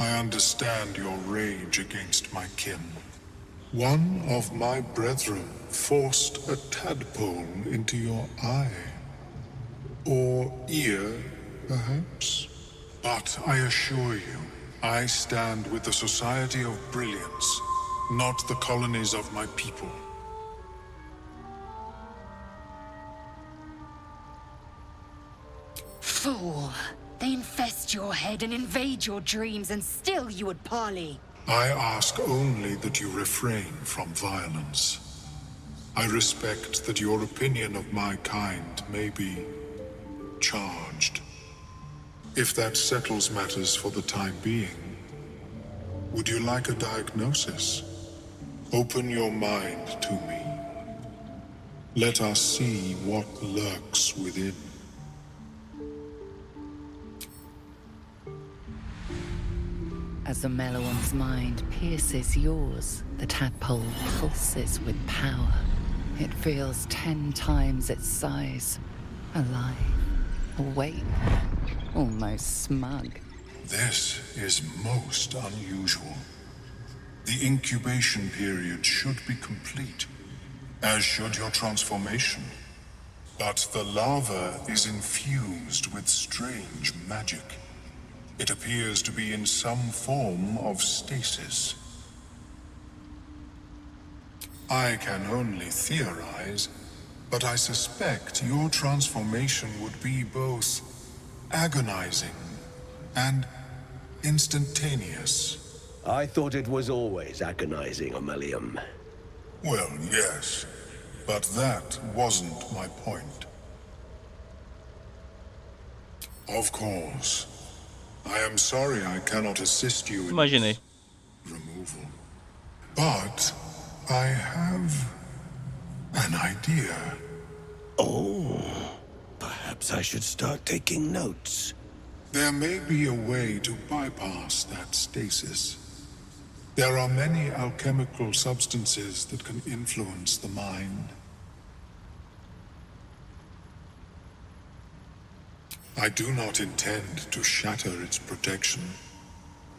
I understand your rage against my kin. One of my brethren forced a tadpole into your eye. Or ear, perhaps? But I assure you, I stand with the Society of Brilliance, not the colonies of my people. Fool! They infest your head and invade your dreams, and still you would parley. I ask only that you refrain from violence. I respect that your opinion of my kind may be charged. If that settles matters for the time being, would you like a diagnosis? Open your mind to me. Let us see what lurks within. As the Meloan's mind pierces yours, the tadpole pulses with power. It feels 10 times its size. Alive, awake, almost smug. This is most unusual. The incubation period should be complete, as should your transformation. But the larva is infused with strange magic. It appears to be in some form of stasis. I can only theorize, but I suspect your transformation would be both agonizing and instantaneous. I thought it was always agonizing, Ammelium. Well, yes, but that wasn't my point. Of course. I am sorry I cannot assist you in Imaginei. removal. But I have an idea. Oh, perhaps I should start taking notes. There may be a way to bypass that stasis. There are many alchemical substances that can influence the mind. I do not intend to shatter its protection.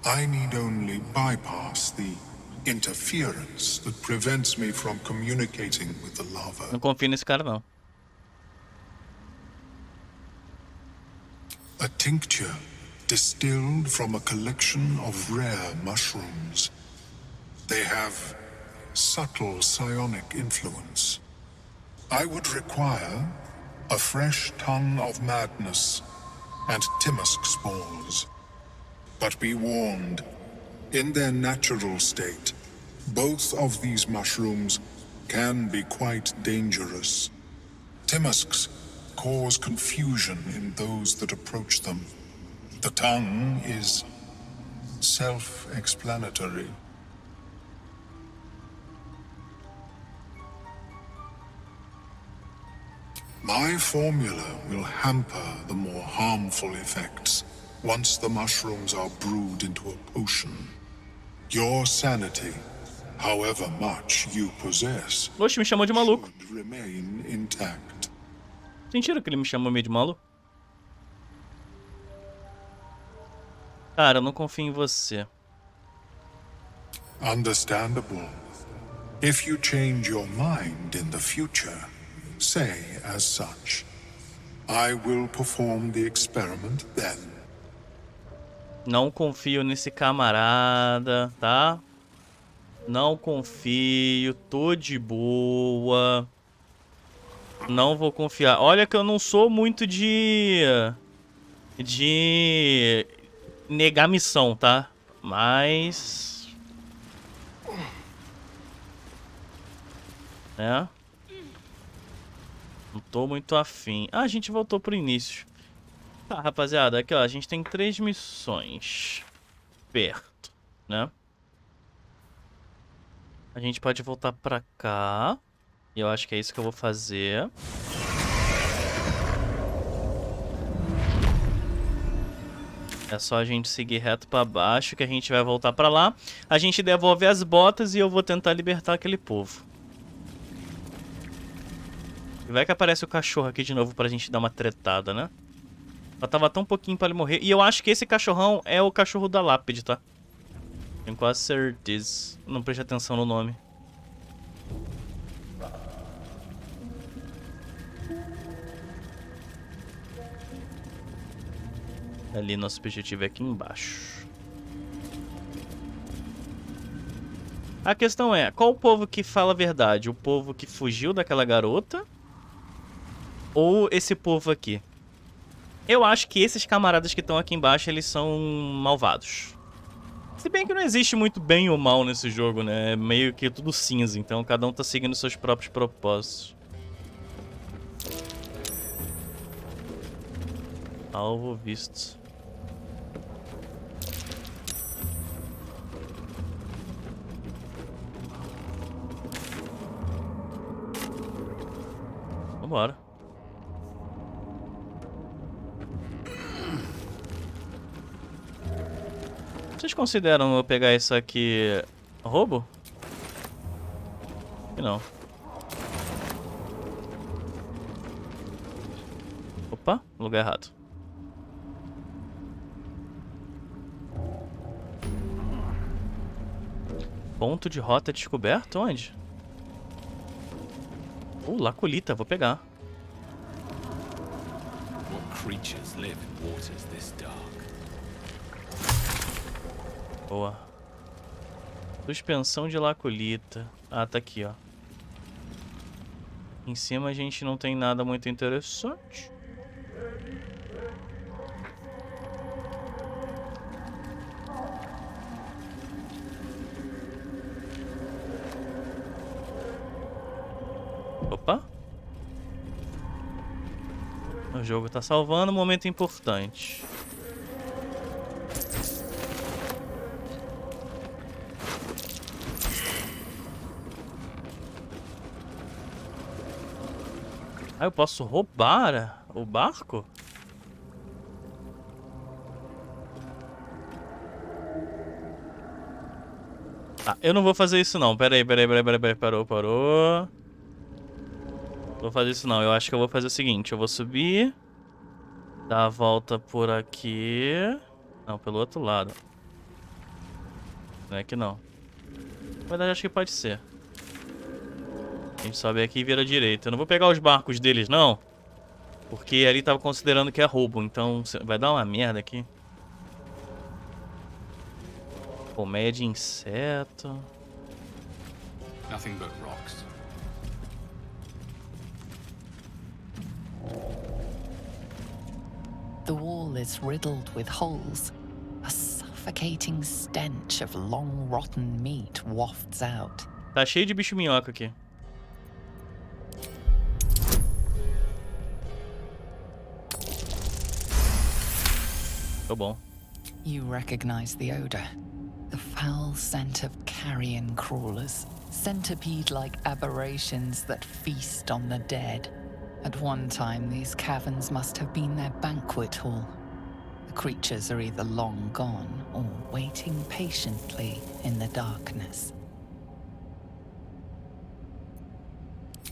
I need only bypass the interference that prevents me from communicating with the larva. Não confio nesse cara, não. A tincture distilled from a collection of rare mushrooms. They have subtle psionic influence. I would require a fresh ton of madness and Timusk spores. But be warned, in their natural state, both of these mushrooms can be quite dangerous. Timusks cause confusion in those that approach them. The tongue is self-explanatory. My formula will hamper the more harmful effects once the mushrooms are brewed into a potion. Your sanity, however much you possess, Oxe, me chamou de maluco. should remain intact. Sentiram que ele me chamou meio de maluco? Cara, eu não confio em você. Understandable. If you change your mind in the future, say as such. I will perform the experiment then. Não confio nesse camarada, tá? Não confio, tô de boa. Não vou confiar. Olha que eu não sou muito de negar missão, tá? Mas... é. Não tô muito afim. Ah, a gente voltou pro início. Tá, rapaziada, aqui ó, a gente tem 3 missões perto, né? A gente pode voltar pra cá. E eu acho que é isso que eu vou fazer. É só a gente seguir reto pra baixo que a gente vai voltar pra lá. A gente devolve as botas e eu vou tentar libertar aquele povo. E vai que aparece o cachorro aqui de novo pra gente dar uma tretada, né? Faltava tão pouquinho pra ele morrer. E eu acho que esse cachorrão é o cachorro da lápide, tá? Tenho quase certeza. Não preste atenção no nome. Ali, nosso objetivo é aqui embaixo. A questão é, qual o povo que fala a verdade? O povo que fugiu daquela garota? Ou esse povo aqui? Eu acho que esses camaradas que estão aqui embaixo, eles são malvados. Se bem que não existe muito bem ou mal nesse jogo, né? É meio que tudo cinza, então cada um tá seguindo seus próprios propósitos. Alvo visto. Vambora. Vocês consideram eu pegar isso aqui roubo? Não. Opa, lugar errado. Ponto de rota descoberto? Onde? Lacolita, vou pegar. What creatures live in waters this dark? Boa. Suspensão de lacolita. Ah, tá aqui, ó. Em cima a gente não tem nada muito interessante. Opa. O jogo tá salvando, momento importante. Ah, eu posso roubar o barco? Ah, eu não vou fazer isso não. Pera aí. Parou. Vou fazer isso não. Eu acho que eu vou fazer o seguinte. Eu vou subir. Dar a volta por aqui. Não, pelo outro lado. Não é que não. Na verdade, acho que pode ser. A gente sobe aqui e vira à direita. Eu não vou pegar os barcos deles, não. Porque ali tava considerando que é roubo. Então vai dar uma merda aqui. Colmeia de inseto. Nothing but rocks. The wall is riddled with holes. A suffocating stench of long rotten meat wafts out. Tá cheio de bicho minhoca aqui. Tô bom. You recognize the odor. The foul scent of carrion crawlers. Centipede-like aberrations that feast on the dead. At one time, these caverns must have been their banquet hall. The creatures are either long gone or waiting patiently in the darkness.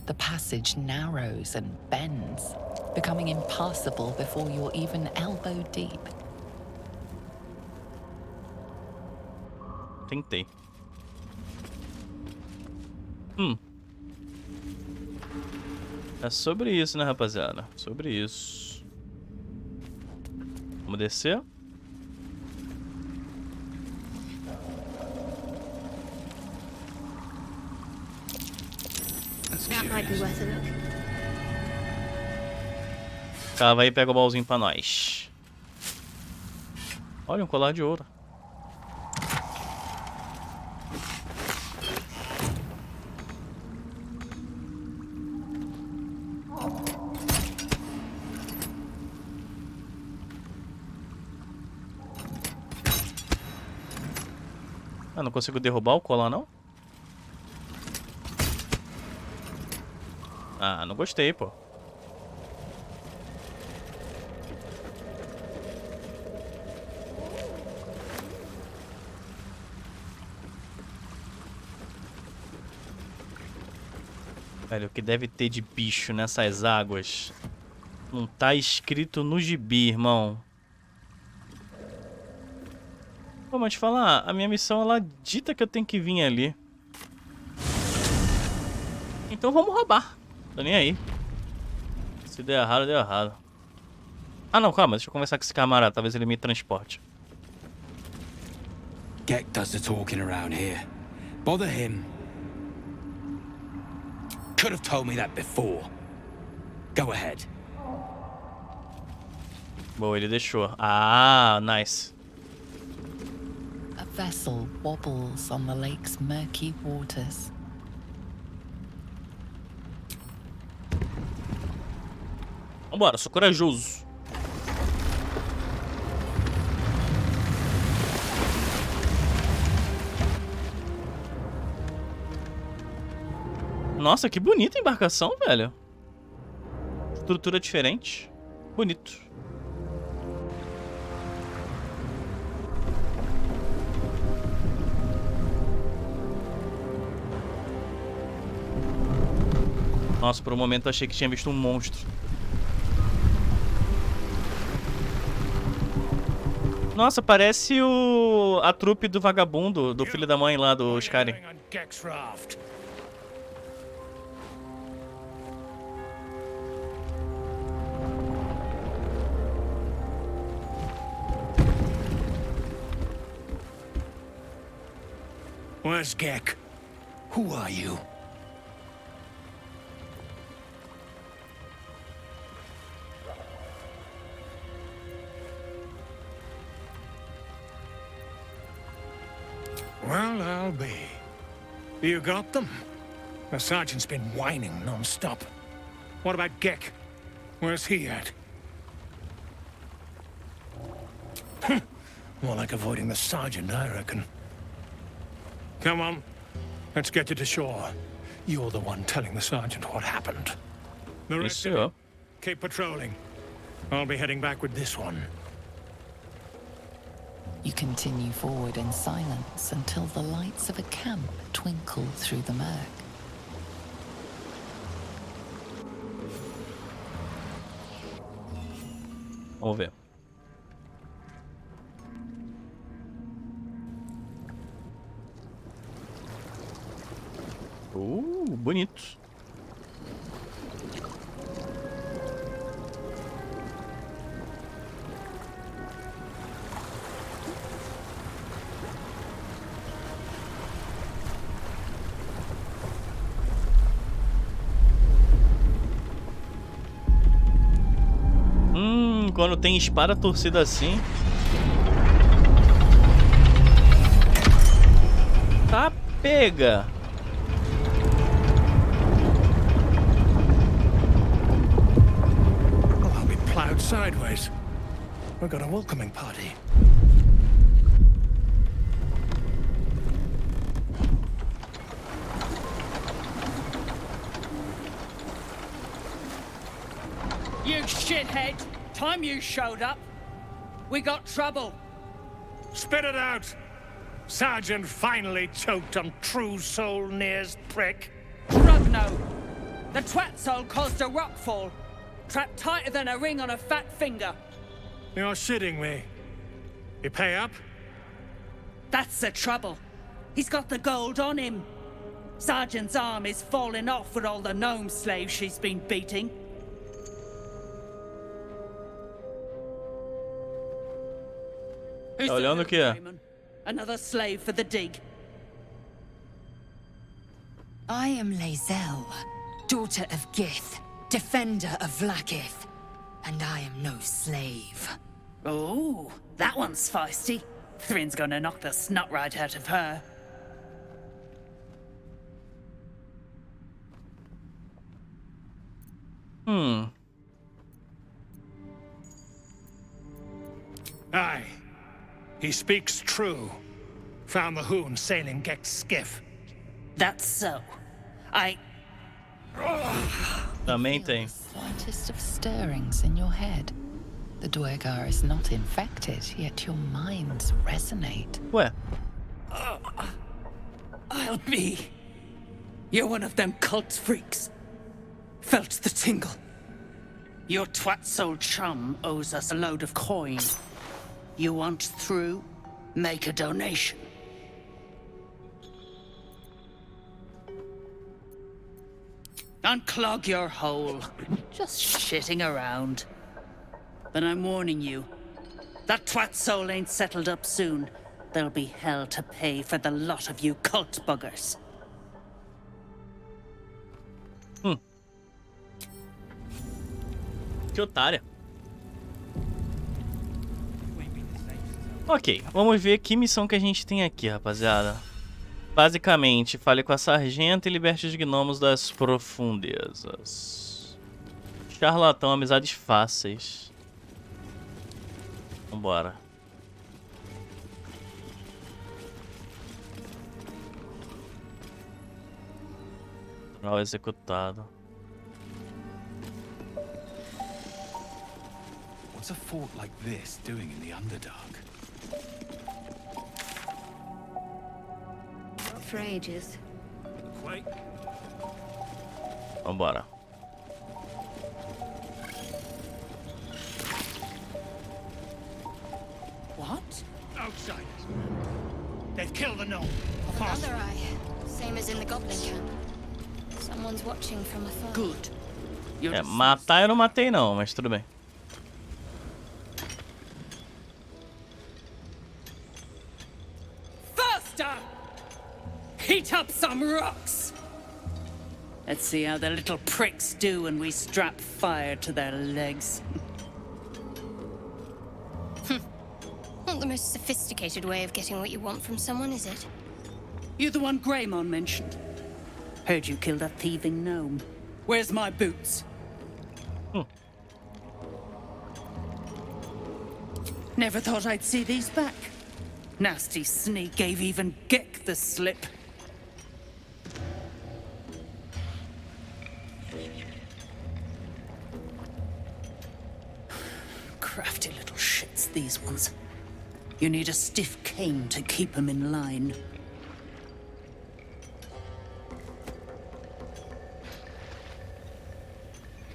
The passage narrows and bends, becoming impassable before you're even elbow deep. Tentei. É sobre isso, né, rapaziada? Sobre isso. Vamos descer. That might be worth a look. Cava aí e pega o baúzinho pra nós. Olha, um colar de ouro. Ah, não consigo derrubar o colar, não? Ah, não gostei, pô. Velho, o que deve ter de bicho nessas águas? Não tá escrito no gibi, irmão. Pô, mas te falar, a minha missão, ela dita que eu tenho que vir ali. Então vamos roubar. Tô nem aí. Se der errado, deu errado. Ah, não, calma. Deixa eu conversar com esse camarada. Talvez ele me transporte. Gek does the talking around here. Bother him. Could have told me that before. Go ahead. Boa, ele deixou. Ah, nice. A vessel wobbles on the lake's murky waters. Vambora, sou corajoso. Nossa, que bonita a embarcação, velho. Estrutura diferente. Bonito. Nossa, por um momento eu achei que tinha visto um monstro. Nossa, parece a trupe do vagabundo, do filho da mãe lá, do Skyrim. Where's Gek? Who are you? Well, I'll be. You got them? The sergeant's been whining non-stop. What about Gek? Where's he at? More like avoiding the sergeant, I reckon. Come on, let's get you to shore. You're the one telling the sergeant what happened. The rest of you, keep patrolling. I'll be heading back with this one. You continue forward in silence until the lights of a camp twinkle through the murk. Vamos ver. Bonito. Quando tem espada torcida assim. Tá pega. I'll be plowed sideways. We've got a welcoming party. You shithead! Time you showed up, we got trouble. Spit it out! Sergeant finally choked on True Soul Near's prick. Rugno! The twat soul caused a rockfall, trapped tighter than a ring on a fat finger. You're shitting me. You pay up? That's the trouble. He's got the gold on him. Sergeant's arm is falling off with all the gnome slaves she's been beating. Tá olhando o que é? Another slave for the dig. I am Lae'zel, daughter of Gith, defender of Vlaakith, and I am no slave. Oh, that one's feisty. Thrin's gonna knock the snot right out of her. Aye. He speaks true. Found the Hoon sailing Gek's skiff. That's so. Também tem. Slightest of stirrings in your head. The Duergar is not infected, yet your minds resonate. Ué. I'll be. You're one of them cult freaks. Felt the tingle. Your twat-soul chum owes us a load of coin. You want through? Make a donation. Unclog your hole. Just shitting around. But I'm warning you. That twat soul ain't settled up soon. There'll be hell to pay for the lot of you cult buggers. Que otária. Ok, vamos ver que missão que a gente tem aqui, rapaziada. Basicamente, fale com a sargenta e liberte os gnomos das profundezas. Charlatão, amizades fáceis. Vambora. Mal executado. What's a fort like this doing in the Underdark? For ages. Wait. Vambora. What? Outsiders. They've killed the gnome. Another eye. Same as in the goblin camp. Someone's watching from afar. Good. É, matar eu não matei não, mas tudo bem. Faster! Heat up some rocks! Let's see how the little pricks do when we strap fire to their legs. Not the most sophisticated way of getting what you want from someone, is it? You the one Greymon mentioned? Heard you killed a thieving gnome. Where's my boots? Never thought I'd see these back. Nasty sneak gave even Gek the slip. Crafty little shits, these ones. You need a stiff cane to keep them in line.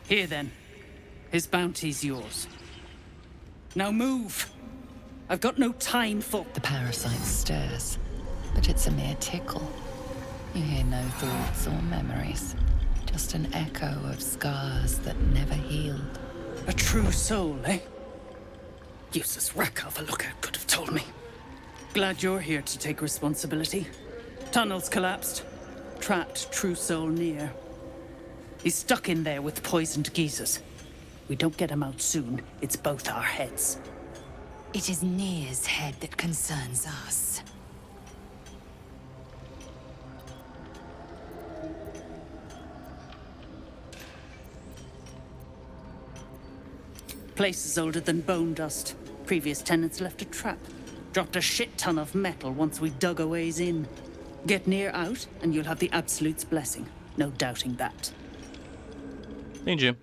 Here then. His bounty's yours. Now move! I've got no time for... The parasite stirs, but it's a mere tickle. You hear no thoughts or memories, just an echo of scars that never healed. A true soul, eh? Useless wreck of a lookout could have told me. Glad you're here to take responsibility. Tunnels collapsed. Trapped true soul near. He's stuck in there with poisoned geezers. We don't get him out soon, it's both our heads. It is Nir's head that concerns us. Place is older than bone dust. Previous tenants left a trap. Dropped a shit ton of metal once we dug a ways in. Get Nir out, and you'll have the Absolute's blessing. No doubting that. Entendi.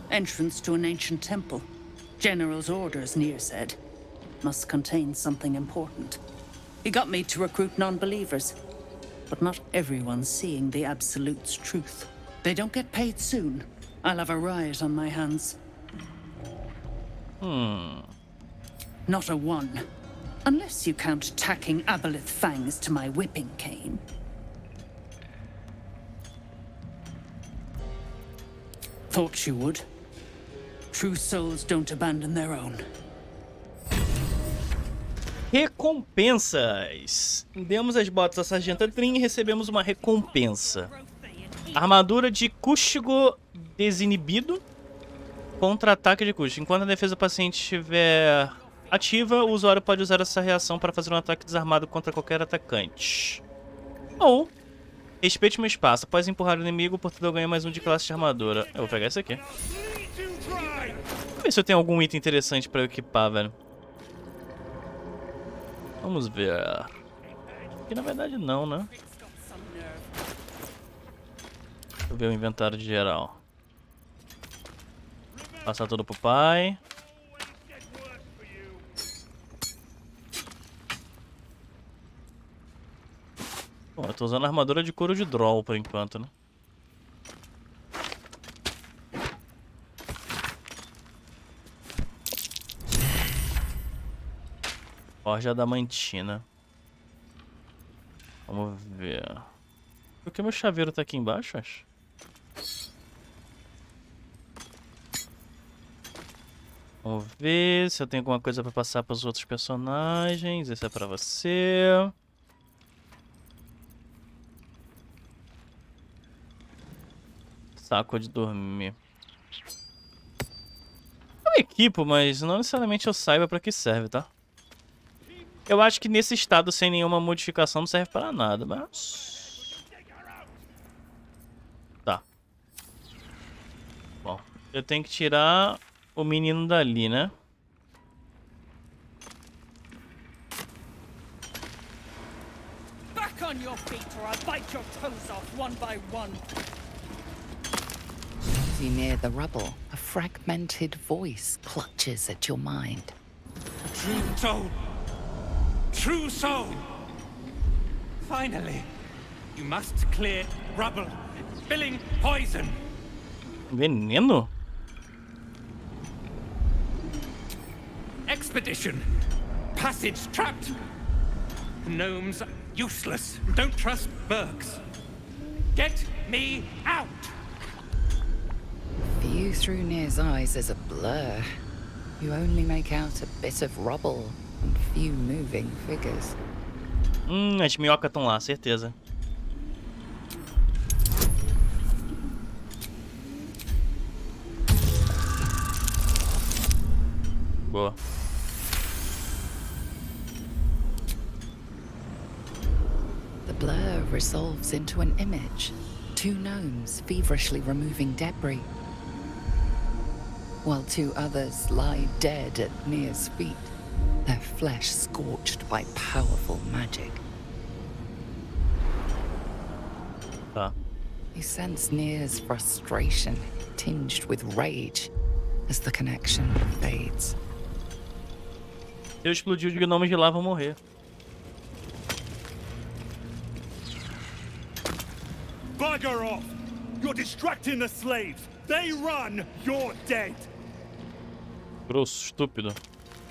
Entrance to an ancient temple. General's orders, Nir said. Must contain something important. He got me to recruit non-believers. But not everyone's seeing the Absolute's truth. They don't get paid soon. I'll have a riot on my hands. Not a one. Unless you count tacking aboleth fangs to my whipping cane. Thought you would. True souls don't abandon their own. Recompensas. Demos as botas à Sargenta Trin e recebemos uma recompensa. Armadura de Cústigo desinibido. Contra-ataque de custo. Enquanto a defesa do paciente estiver ativa, o usuário pode usar essa reação para fazer um ataque desarmado contra qualquer atacante. Ou respeite meu espaço. Após empurrar o inimigo, o portador ganha mais um de classe de armadura. Eu vou pegar esse aqui. Vamos ver se eu tenho algum item interessante para eu equipar, velho. Vamos ver. Aqui na verdade não, né? Ver o inventário de geral. Passar tudo pro pai. Bom, eu tô usando a armadura de couro de Droll por enquanto, né? Forja adamantina. Vamos ver. Por que meu chaveiro tá aqui embaixo, acho? Vamos ver se eu tenho alguma coisa pra passar pros outros personagens. Esse é pra você. Saco de dormir. Eu equipo, mas não necessariamente eu saiba pra que serve, tá? Eu acho que nesse estado, sem nenhuma modificação, não serve pra nada, mas... Tá. Bom, eu tenho que tirar o menino dali, né? Back on your feet or I'll bite your toes off one by one. As you near the rubble, a fragmented voice clutches at your mind. True soul! True soul! Finally! You must clear rubble, spilling poison! Veneno? Expedition! Passage trapped! Gnomes useless. Don't trust Bergs. Get me out! View through Nir's eyes is a blur. You only make out a bit of rubble and few moving figures. As minhocas estão lá, certeza. Boa. The blur resolves into an image. Two gnomes feverishly removing debris, while two others lie dead at Nir's feet, their flesh scorched by powerful magic. You sense Nir's frustration, tinged with rage, as the connection fades. Se eu explodir, os gnomos de lá vão morrer. Bugger off! You're distracting the slaves! They run, you're dead! Grosso, estúpido.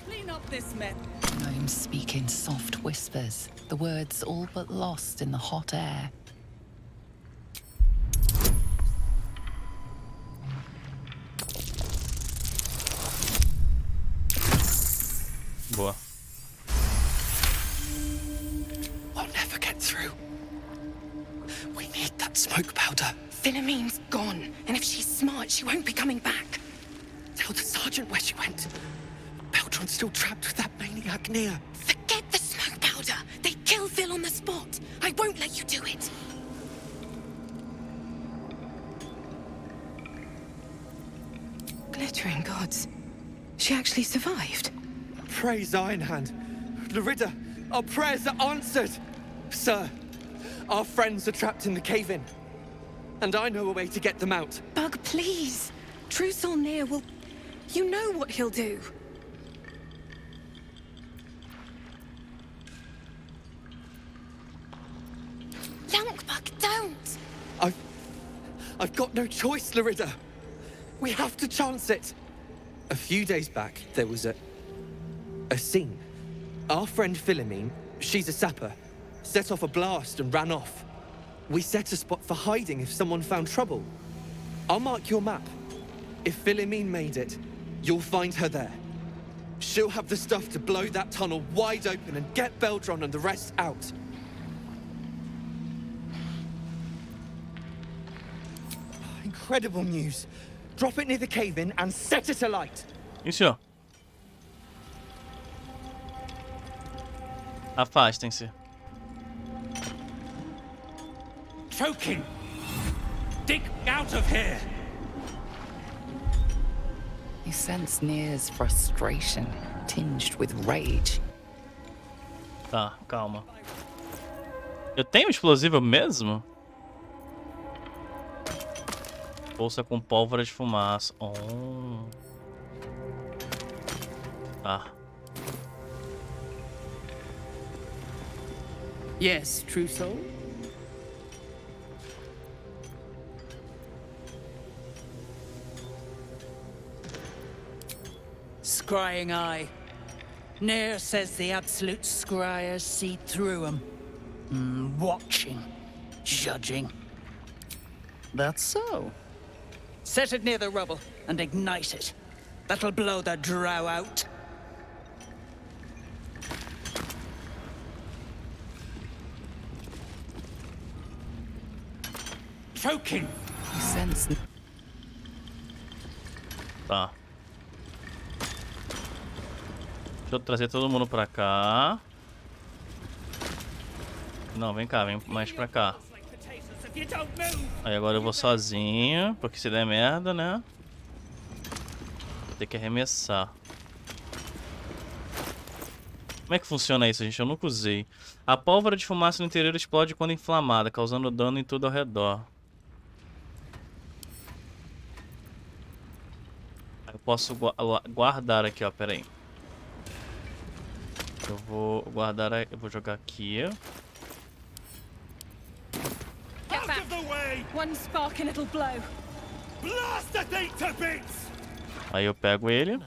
Clean up this mess. Gnomes speak in soft whispers, the words all but lost in the hot air. Boa. We'll never get through. We need that smoke powder. Phenomene's gone, and if she's smart, she won't be coming back. Tell the sergeant where she went. Beltron's still trapped with that maniac Nia. Forget the smoke powder. They'd kill Phil on the spot. I won't let you do it. Glittering gods. She actually survived. Praise Ironhand. Larida, our prayers are answered. Sir, our friends are trapped in the cave-in. And I know a way to get them out. Bug, please. True Soul Nia will... You know what he'll do. Bug, don't! I've got no choice, Larida. We have to chance it. A few days back, there was a scene. Our friend Philomene, she's a sapper, set off a blast and ran off. We set a spot for hiding if someone found trouble. I'll mark your map. If Philomene made it, you'll find her there. She'll have the stuff to blow that tunnel wide open and get Beldron and the rest out. Incredible news. Drop it near the cave-in and set it alight. Isso. Afastem-se. Choking! Dig out of here! You sense Nir's frustration, tinged with rage. Tá, calma. Eu tenho explosivo mesmo? Bolsa com pólvora de fumaça. Oh. Tá. Yes, true soul. Scrying eye. Nair says the absolute scryers see through them. Watching. Judging. That's so. Set it near the rubble and ignite it. That'll blow the drow out. Choking. Sense. Tá. Deixa eu trazer todo mundo pra cá. Não, vem cá, vem mais pra cá. Aí agora eu vou sozinho, porque se der merda, né? Vou ter que arremessar. Como é que funciona isso, gente? Eu nunca usei. A pólvora de fumaça no interior explode quando inflamada, causando dano em tudo ao redor. Eu posso guardar aqui, ó, pera aí. Eu vou guardar, eu vou jogar aqui. Get back. One spark and it'll blow. Blast the thing to bits. Aí eu pego ele.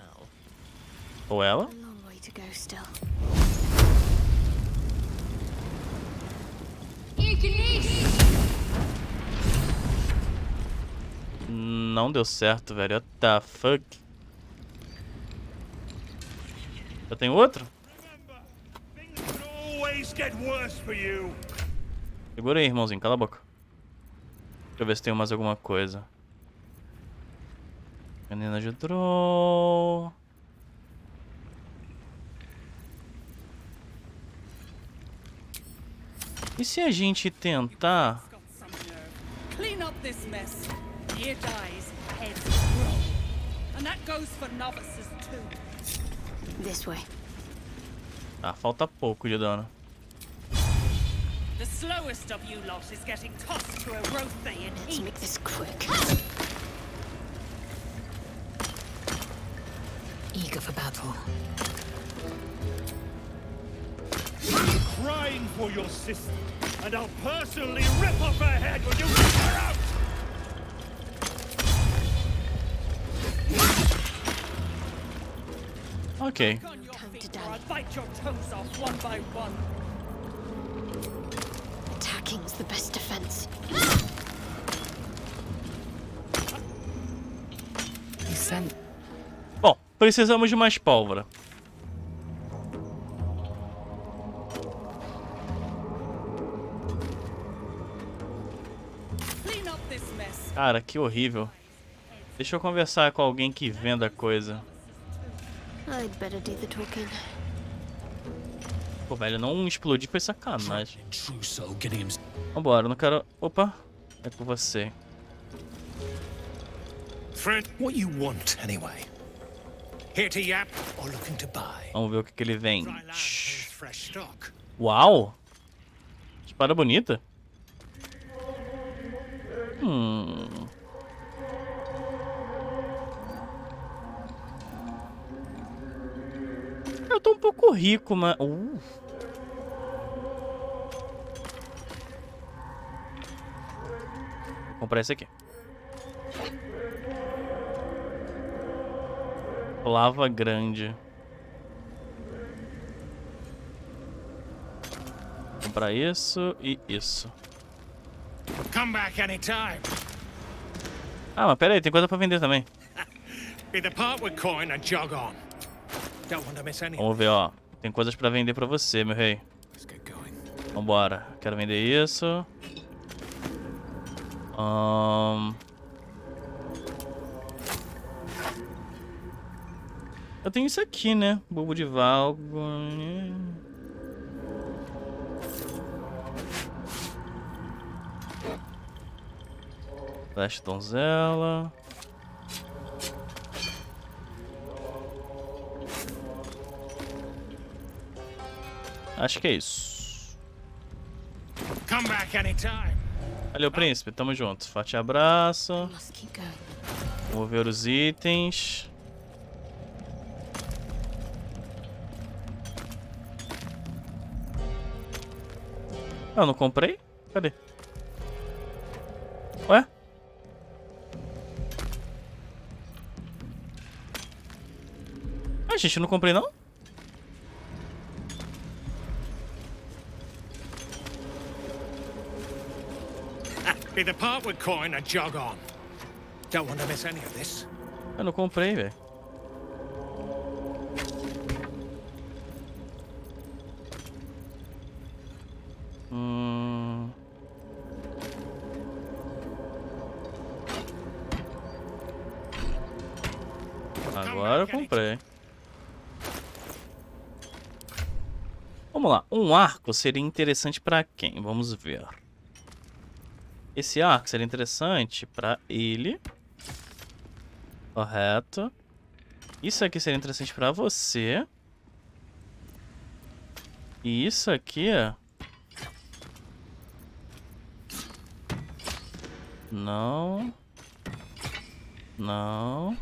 Ou ela. Long way to go still. Não deu certo, velho. What the fuck? Eu tenho outro? Segura aí, irmãozinho. Cala a boca. Deixa eu ver se tem mais alguma coisa. Menina de draw. E se a gente tentar... Clean up this mess. Here dies, heads roll. And that goes for novices too. This way. Ah, falta pouco de dano. The slowest of you lot is getting tossed to a rothe in heat. Let's make this quick. Eager for battle. Crying for your sister, and I'll personally rip off her head when you rip her out! Ok. I'll bite your toes off one by one. Attacking's the best defense. Bom, precisamos de mais pólvora. Cara, que horrível. Deixa eu conversar com alguém que venda coisa. I'd better do the talking. Pô, velho, não explodir foi sacanagem. Vambora, não quero... Opa, é com você. Friend, what you want anyway? Here to yap or looking to buy? Vamos ver o que ele vem. Uau! Espada bonita. Eu tô um pouco rico, mas... Vou comprar esse aqui. Lava grande. Vou comprar isso e isso. Come back anytime. Ah, mas pera aí, tem coisa pra vender também. Either part with coin and jog on. Don't want to miss any. Vamos ver, ó. Tem coisas pra vender pra você, meu rei. Vambora. Quero vender isso. Eu tenho isso aqui, né? Bulbo de valgo. Flash donzela. Acho que é isso. Come back anytime. Valeu, príncipe. Tamo junto. Forte abraço. Vou ver os itens. Eu não comprei? Cadê? Ué? Ah, gente, eu não comprei não? Be the part with coin and jog on. Don't want to miss any of this. Eu não comprei, velho. Agora eu comprei. Vamos lá. Um arco seria interessante pra quem? Vamos ver. Esse arco seria interessante pra ele. Correto. Isso aqui seria interessante pra você. E isso aqui... Não. Não.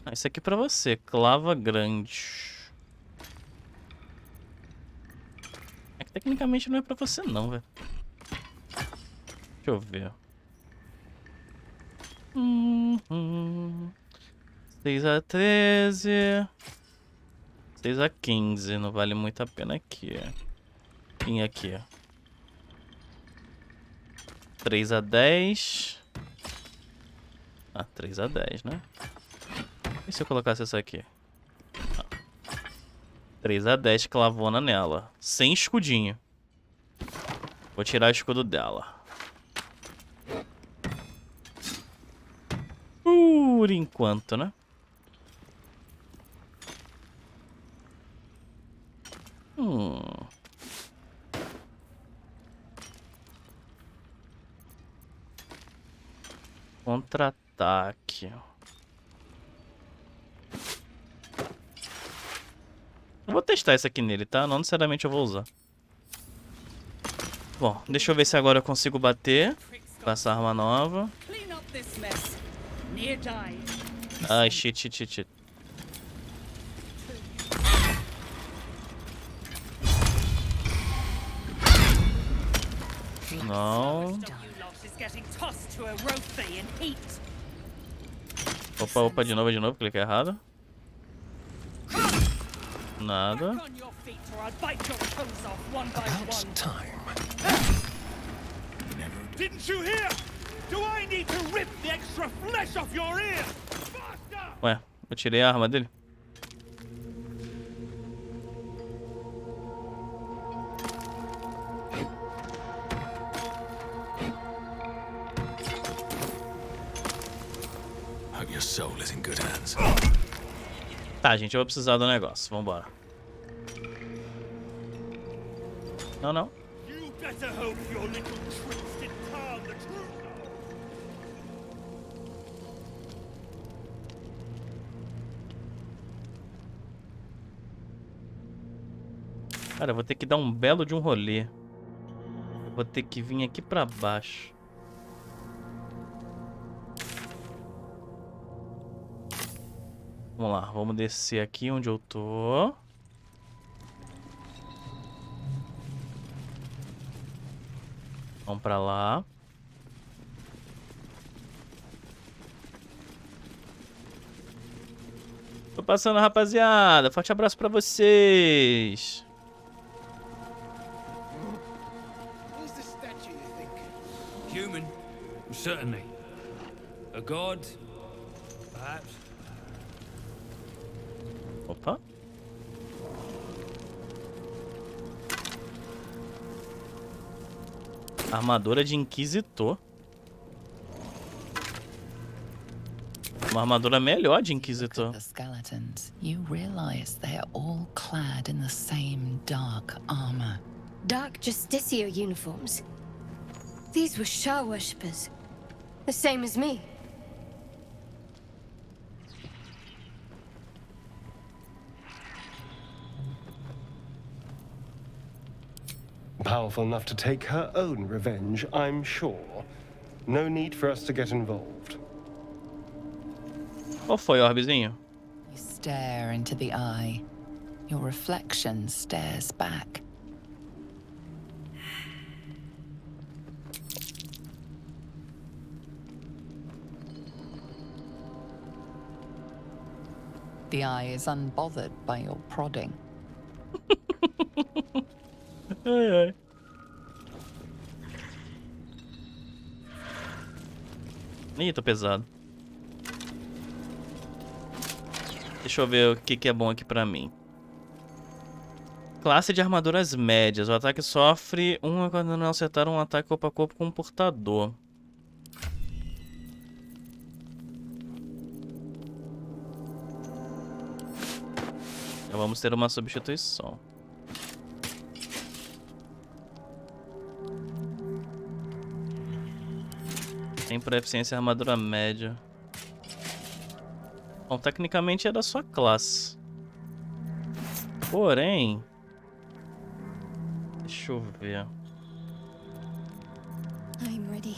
Ah, isso aqui pra você. Clava grande. É que tecnicamente não é pra você não, velho. Deixa eu ver. 6 a 13. 6 a 15. Não vale muito a pena aqui. Vim aqui. 3 a 10. Ah, 3 a 10, né? E se eu colocasse essa aqui? Ah. 3 a 10, clavona nela. Sem escudinho. Vou tirar o escudo dela. Por enquanto, né? Contra-ataque. Eu vou testar isso aqui nele, tá? Não necessariamente eu vou usar. Bom, deixa eu ver se agora eu consigo bater com essa arma nova. Ai, shit. Não. Opa, de novo, cliquei errado. Nada. Didn't you hear? Do I need to rip the extra flesh off your ear? Ué, eu tirei a arma dele. Hope your soul is in good hands. Tá, gente, eu vou precisar do negócio. Vambora. Não. You better hope your little tricks didn't harm the truth. Cara, eu vou ter que dar um belo de um rolê. Eu vou ter que vir aqui pra baixo. Vamos lá, vamos descer aqui onde eu tô. Vamos pra lá. Tô passando, rapaziada. Forte abraço pra vocês. Human, certainly. A god, perhaps. Opa. Armadura de inquisitor. Uma armadura melhor de inquisitor. The skeletons, you realize they are all clad in the same dark armor. Dark Justicia uniforms. These were Shah worshippers. The same as me. Powerful enough to take her own revenge, I'm sure. No need for us to get involved. Qual foi, Orbezinho? You stare into the eye. Your reflection stares back. The eye is unbothered by your prodding. Ai, ai. Ih, tô pesado. Deixa eu ver o que é bom aqui pra mim. Classe de armaduras médias. O ataque sofre 1 quando não acertar um ataque corpo a corpo com um portador. Então vamos ter uma substituição. Tem por eficiência armadura média. Bom, tecnicamente é da sua classe. Porém... Deixa eu ver. I'm ready.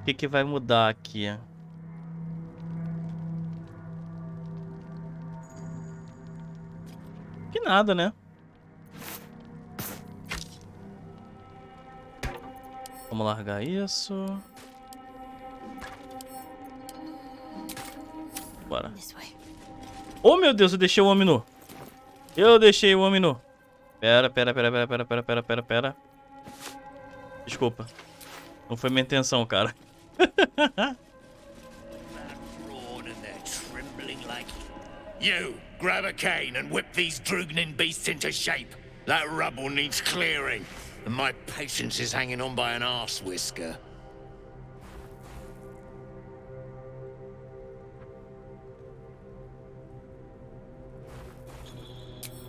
O que vai mudar aqui? Que nada, né? Vamos largar isso. Bora. Oh, meu Deus, eu deixei o homem nu. Eu deixei o homem nu. Pera. Desculpa. Não foi minha intenção, cara. You, grab a cane and whip these droognin beasts into shape. That rubble needs clearing, and my patience is hanging on by an arse whisker.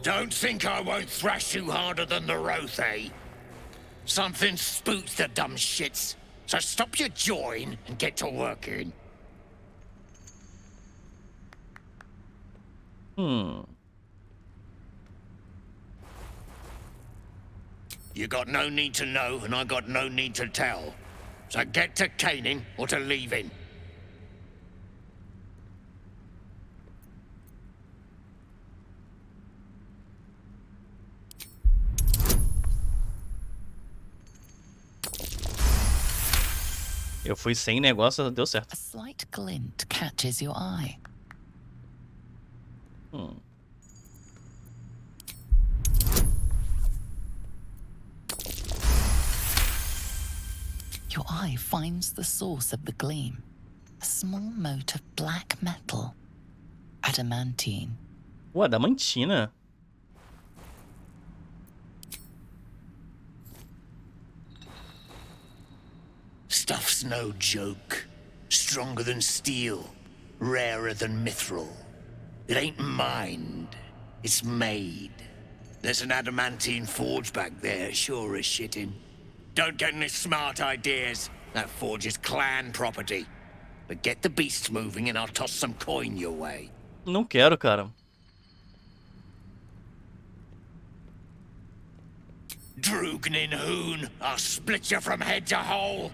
Don't think I won't thrash you harder than the Roth, eh? Something spooks the dumb shits, so stop your jawing and get to working. You got no need to know, and I got no need to tell. So get to caning or to leaving. Eu fui sem negócio, deu certo. A slight glint catches your eye. Your eye finds the source of the gleam. A small mote of black metal. Adamantine. Adamantina? Stuff's no joke. Stronger than steel. Rarer than mithril. It ain't mined. It's made. There's an adamantine forge back there, sure as shitting. Don't get any smart ideas. That forge is clan property. But get the beasts moving and I'll toss some coin your way. Não quero, cara. Droognin hoon, I'll split you from head to hole.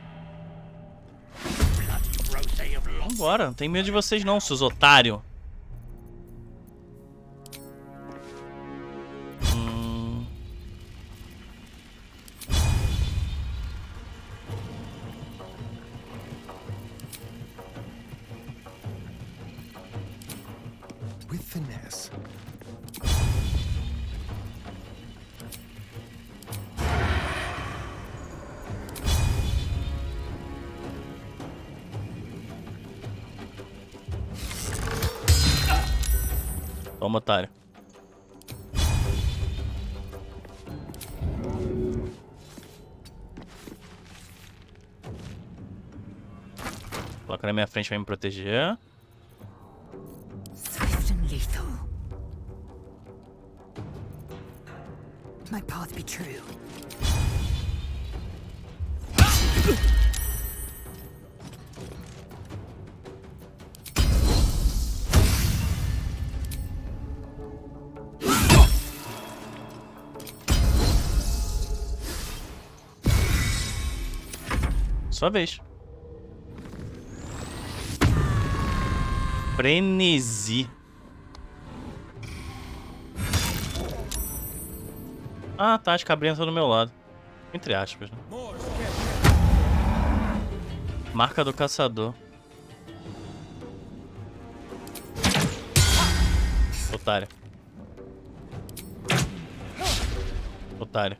Vambora, não tem medo de vocês não, seus otários. With finesse. Toma, otário. Coloca na minha frente pra me proteger. Swift and lethal. My path be true. Sua vez. Frenesi. Ah, tá. As cabrinhas estão do meu lado. Entre aspas, né? Marca do caçador. Otário. Otário.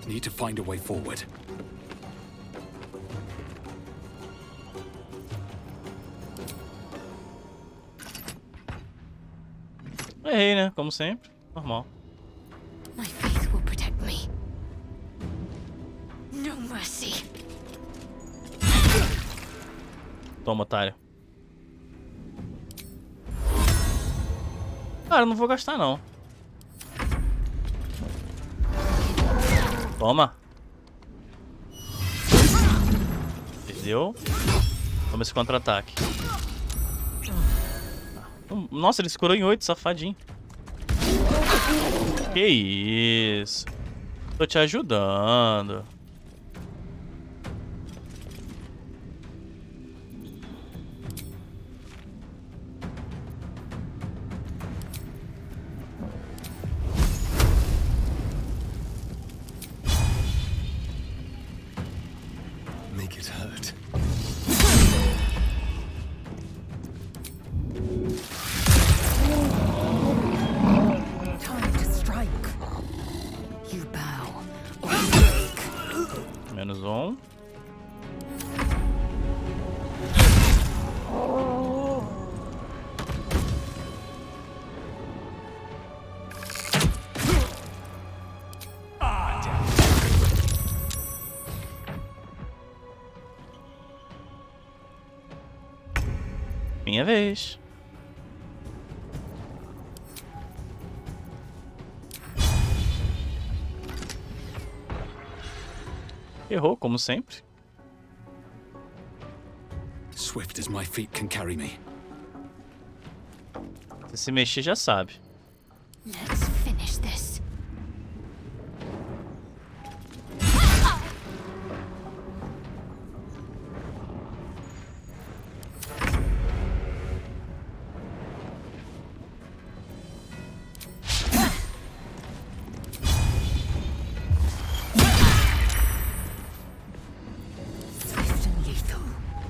Need to find a way forward. Errei, né? Como sempre. Normal. My faith will protect me. No mercy. Toma, otário. Cara, eu não vou gastar, não. Toma. Perdeu. Toma esse contra-ataque. Nossa, ele se curou em 8, safadinho. Que isso. Tô te ajudando. Make it hurt. Time to strike. You bow or break. Menos um. Minha vez. Errou, como sempre. Swift as my feet can carry me. Se mexer, já sabe. Let's finish this.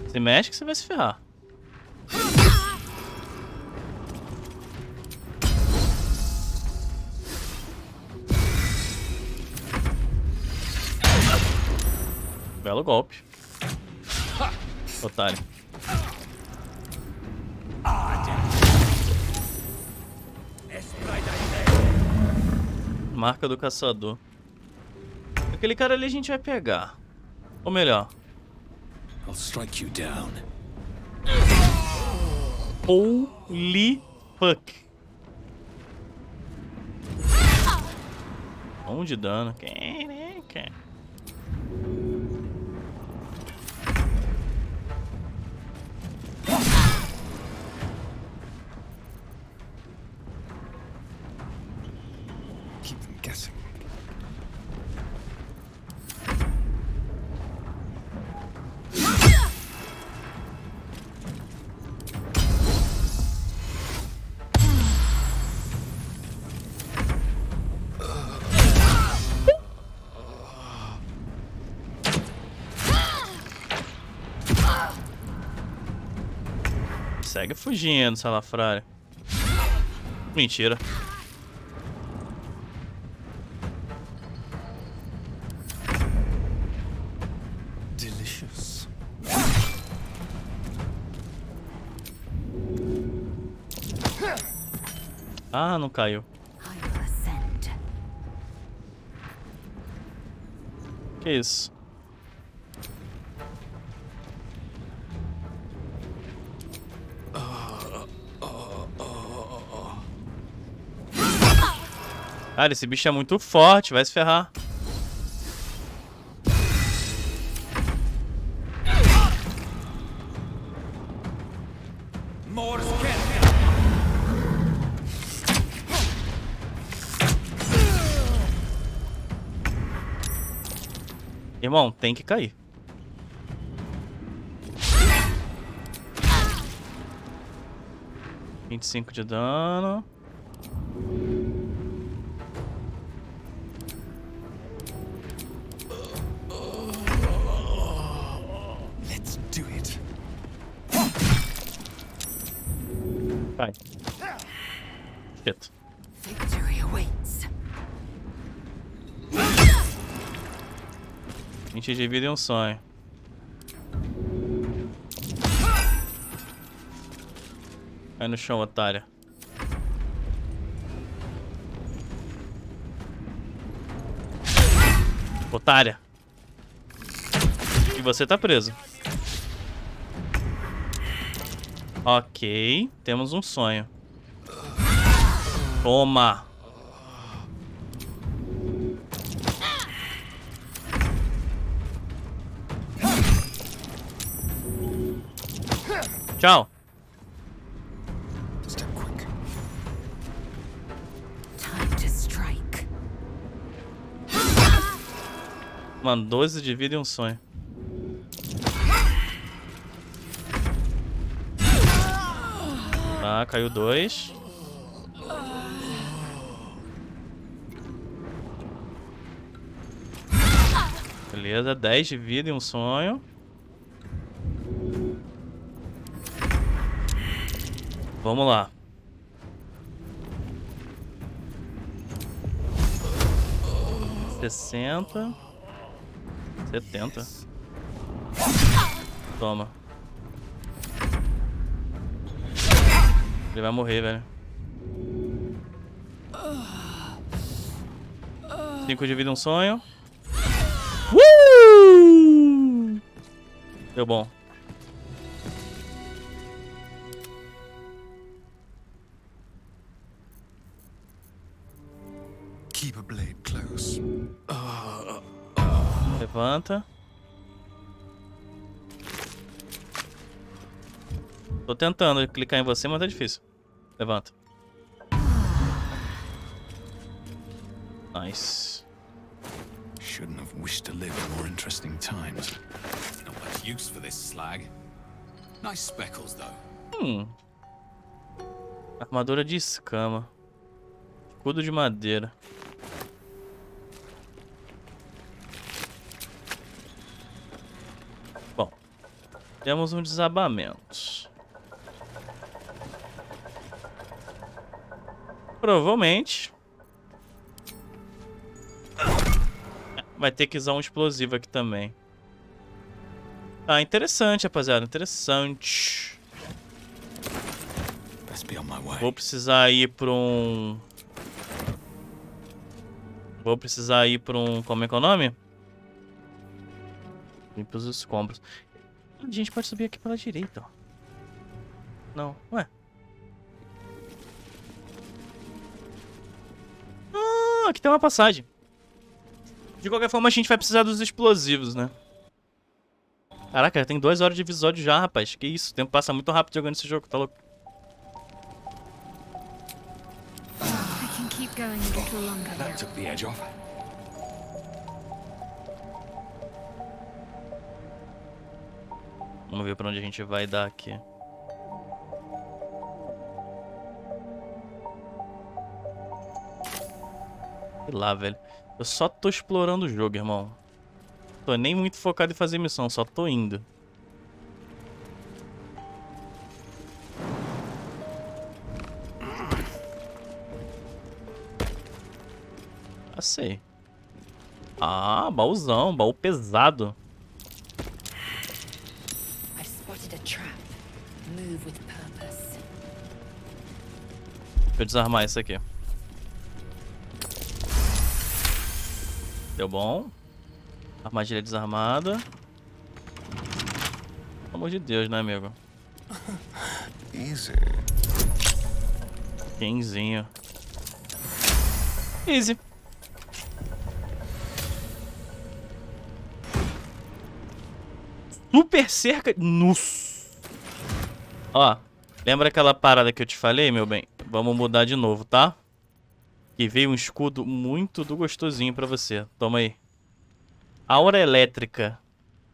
Se mexe que você vai se ferrar. Belo golpe. Otário. Marca do caçador. Aquele cara ali a gente vai pegar. Ou melhor, I'll strike you down. Holy fuck. 1 de dano. Caraca. Keep them guessing. Segue fugindo, salafrário. Mentira. Delicious. Ah, não caiu. Que isso? Cara, esse bicho é muito forte, vai se ferrar. Irmão, tem que cair. $25 de dano. Let's do it. Cai. Shit. Victory awaits. A gente divide um sonho. Cai no chão, otária. Otária. E você tá preso. Ok, temos um sonho. Toma. Tchau. Time to strike. Mano, 12 de vida e um sonho. Tá, caiu 2. Beleza, 10 de vida e um sonho. Vamos lá. $60. 70. Toma. Ele vai morrer, velho. 5 de vida, um sonho. Deu bom. Keep a blade close. Levanta. Tô tentando clicar em você, mas tá difícil. Levanta. Nice. Shouldn't have wished to live in more interesting times. Not much use for this slag. Nice speckles, though. Armadura de escama. Escudo de madeira. Bom, temos um desabamento. Provavelmente vai ter que usar um explosivo aqui também. Ah, interessante, rapaziada. Interessante. Vou precisar ir pra um... Como é que é o nome? Limpa os escombros. A gente pode subir aqui pela direita, ó. Não, ué. Ah, aqui tem uma passagem. De qualquer forma, a gente vai precisar dos explosivos, né? Caraca, tem 2 horas de episódio já, rapaz. Que isso, o tempo passa muito rápido jogando esse jogo, tá louco? That took the edge off. Vamos ver pra onde a gente vai dar aqui. Sei lá, velho. Eu só tô explorando o jogo, irmão. Tô nem muito focado em fazer missão, só tô indo. Ah, sei. Ah, baúzão, baú pesado. I've spotted a trap. Move with purpose. Deixa eu desarmar isso aqui. Deu bom. Armadilha desarmada. Pelo amor de Deus, né, amigo? Easy. Quinzinho. Easy. Super cerca. Nossa. Ó, lembra aquela parada que eu te falei, meu bem? Vamos mudar de novo, tá? E veio um escudo muito do gostosinho pra você. Toma aí. Aura elétrica.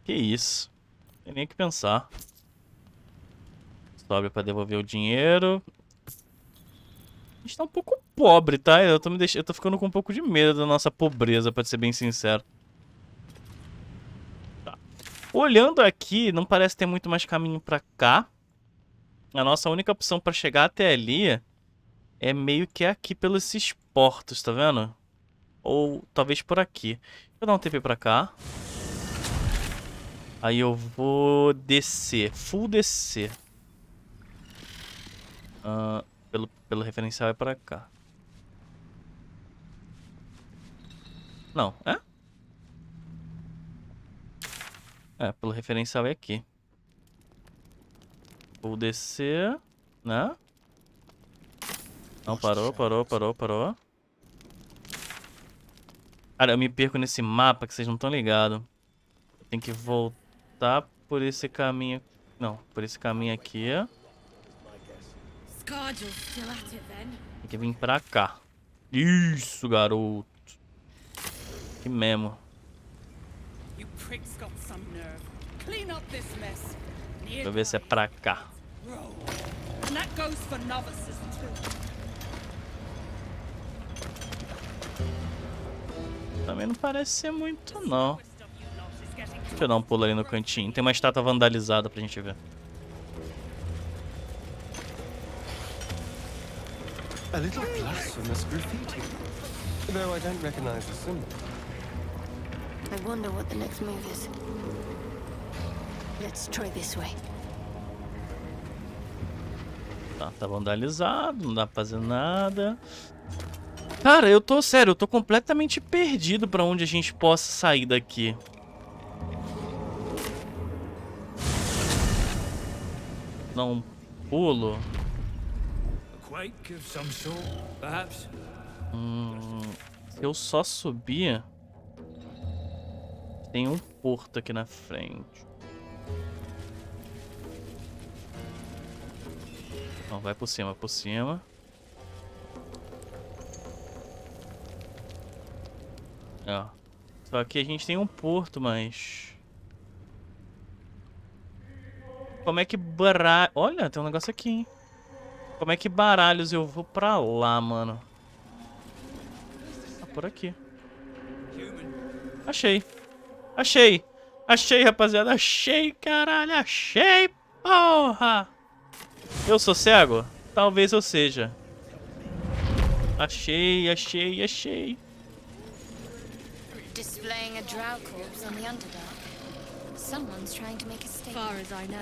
Que isso? Não tem nem o que pensar. Sobe pra devolver o dinheiro. A gente tá um pouco pobre, tá? Eu tô ficando com um pouco de medo da nossa pobreza, pra ser bem sincero. Tá. Olhando aqui, não parece ter muito mais caminho pra cá. A nossa única opção pra chegar até ali é meio que aqui pelos esses portos, tá vendo? Ou talvez por aqui. Deixa eu dar um TP pra cá. Aí eu vou descer. Full descer. Pelo referencial é pra cá. Não, é? É, pelo referencial é aqui. Vou descer, né? Não, parou. Cara, eu me perco nesse mapa que vocês não estão ligados. Tem que voltar por esse caminho. Não, por esse caminho aqui. Tem que vir pra cá. Isso, garoto. Que mesmo. Deixa eu ver se é pra cá. Também não parece ser muito, não. Deixa eu dar um pulo ali no cantinho. Tem uma estátua vandalizada pra gente ver. A little blasphemous graffiti. Though I don't recognize the symbol. I wonder what the next move is. Let's try this way. Tá vandalizado, não dá pra fazer nada. Cara, eu tô sério, eu tô completamente perdido pra onde a gente possa sair daqui. Dá um pulo. Se eu só subir, tem um porto aqui na frente. Não, vai por cima, por cima. Ó. Só que a gente tem um porto, mas... Como é que baralhos... Olha, tem um negócio aqui, hein? Como é que baralhos eu vou pra lá, mano? Ah, por aqui. Achei. Achei. Achei, rapaziada. Achei, caralho. Achei, porra. Eu sou cego? Talvez eu seja. Achei. Displaying a drow corpse on the Underdark. Someone's trying to make a statement. As far as I know.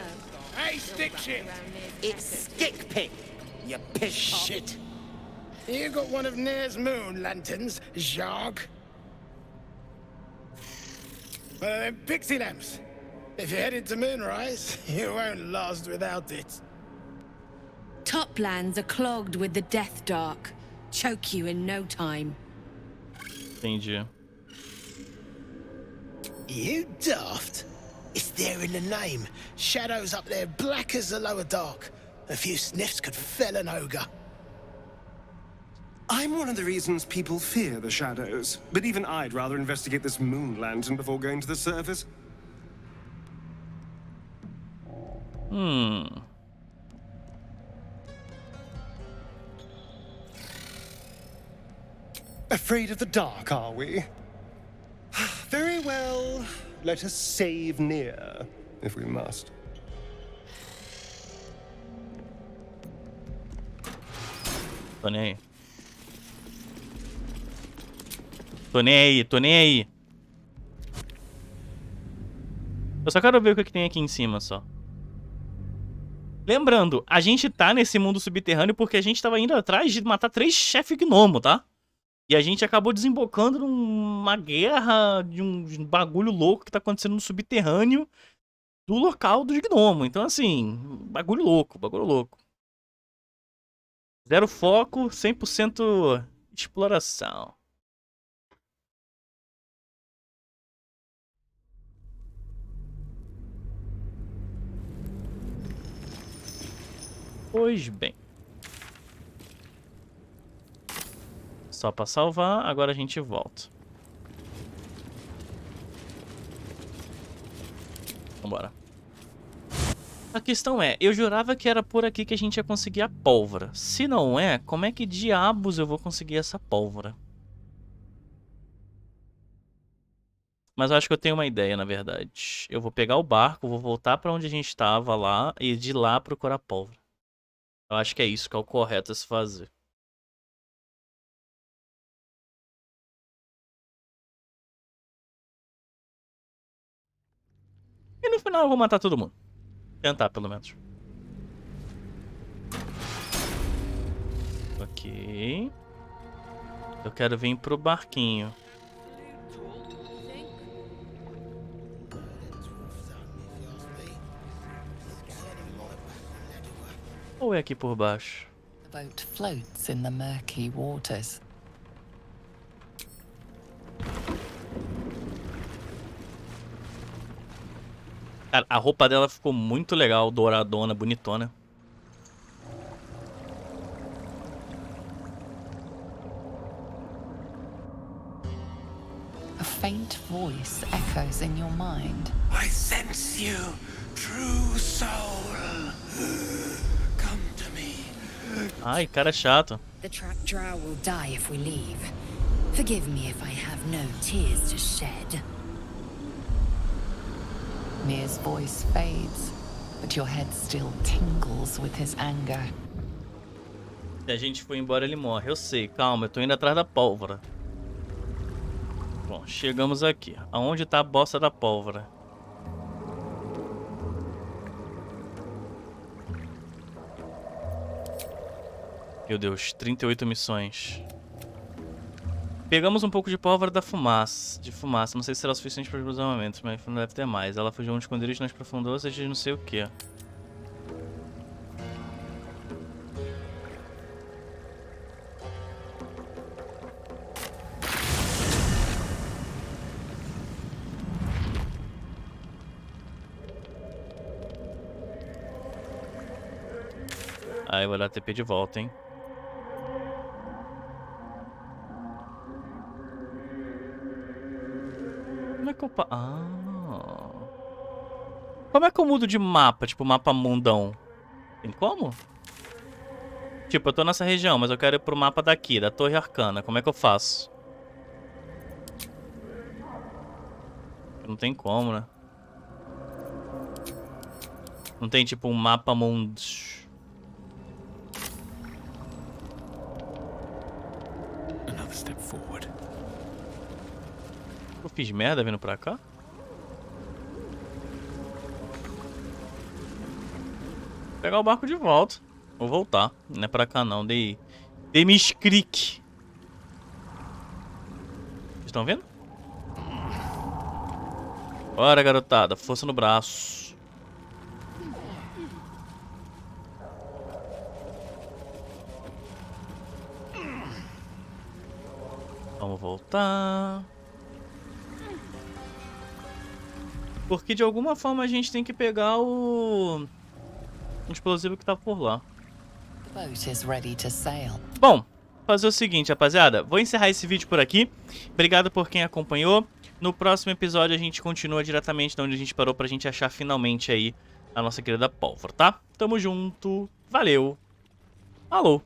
Hey, stick shit! It's stick pig, you piss shit. You got one of Nair's moon lanterns, Jog? Pixie lamps. If you're headed to Moonrise, you won't last without it. Toplands are clogged with the Death Dark. Choke you in no time. Entendi. You daft? It's there in the name. Shadows up there, black as the lower dark. A few sniffs could fell an ogre. I'm one of the reasons people fear the shadows, but even I'd rather investigate this moon lantern before going to the surface. Afraid of the dark, are we? Very well. Let us save Nier, if we must. Tô nem aí. Tô nem aí. Eu só quero ver o que tem aqui em cima, só. Lembrando, a gente tá nesse mundo subterrâneo porque a gente tava indo atrás de matar 3 chefes gnomo, tá? E a gente acabou desembocando numa guerra de um bagulho louco que tá acontecendo no subterrâneo do local dos gnomos. Então, assim, bagulho louco. Zero foco, 100% exploração. Pois bem. Só pra salvar, agora a gente volta. A questão é, eu jurava que era por aqui que a gente ia conseguir a pólvora. Se não é, como é que diabos eu vou conseguir essa pólvora? Mas eu acho que eu tenho uma ideia, na verdade. Eu vou pegar o barco, vou voltar pra onde a gente estava lá e de lá procurar a pólvora. Eu acho que é isso que é o correto a se fazer. E no final eu vou matar todo mundo. Tentar, pelo menos. Ok. Eu quero vir pro barquinho. Ou é aqui por baixo? The boat floats in the murky waters. Cara, a roupa dela ficou muito legal, douradona, bonitona. A faint voice echoes in your mind. I sense you, true soul. Come to me. Ai, cara chato. The track drow will die if we leave. Forgive me if I have no tears to shed. Mir's voice fades, but your head still tingles with his anger. Se a gente for embora, ele morre. Eu sei, calma, eu tô indo atrás da pólvora. Bom, chegamos aqui. Aonde tá a bosta da pólvora? Meu Deus, 38 missões. Pegamos um pouco de pólvora da fumaça. Não sei se será o suficiente para os armamentos, mas não deve ter mais. Ela fugiu um esconderijo nas profundezas de não sei o que. Aí vou dar TP de volta, hein. Como é que eu... Como é que eu mudo de mapa? Tipo, mapa mundão. Tem como? Tipo, eu tô nessa região, mas eu quero ir pro mapa daqui, da Torre Arcana. Como é que eu faço? Não tem como, né? Não tem, tipo, um mapa mundo... Another step forward. Eu fiz merda vindo pra cá? Vou pegar o barco de volta. Vou voltar. Não é pra cá não. Dei Miss Creek. Vocês estão vendo? Bora, garotada. Força no braço. Vamos voltar. Porque de alguma forma a gente tem que pegar o explosivo que tá por lá. Bom, fazer o seguinte, rapaziada. Vou encerrar esse vídeo por aqui. Obrigado por quem acompanhou. No próximo episódio a gente continua diretamente de onde a gente parou pra gente achar finalmente aí a nossa querida pólvora, tá? Tamo junto. Valeu. Alô.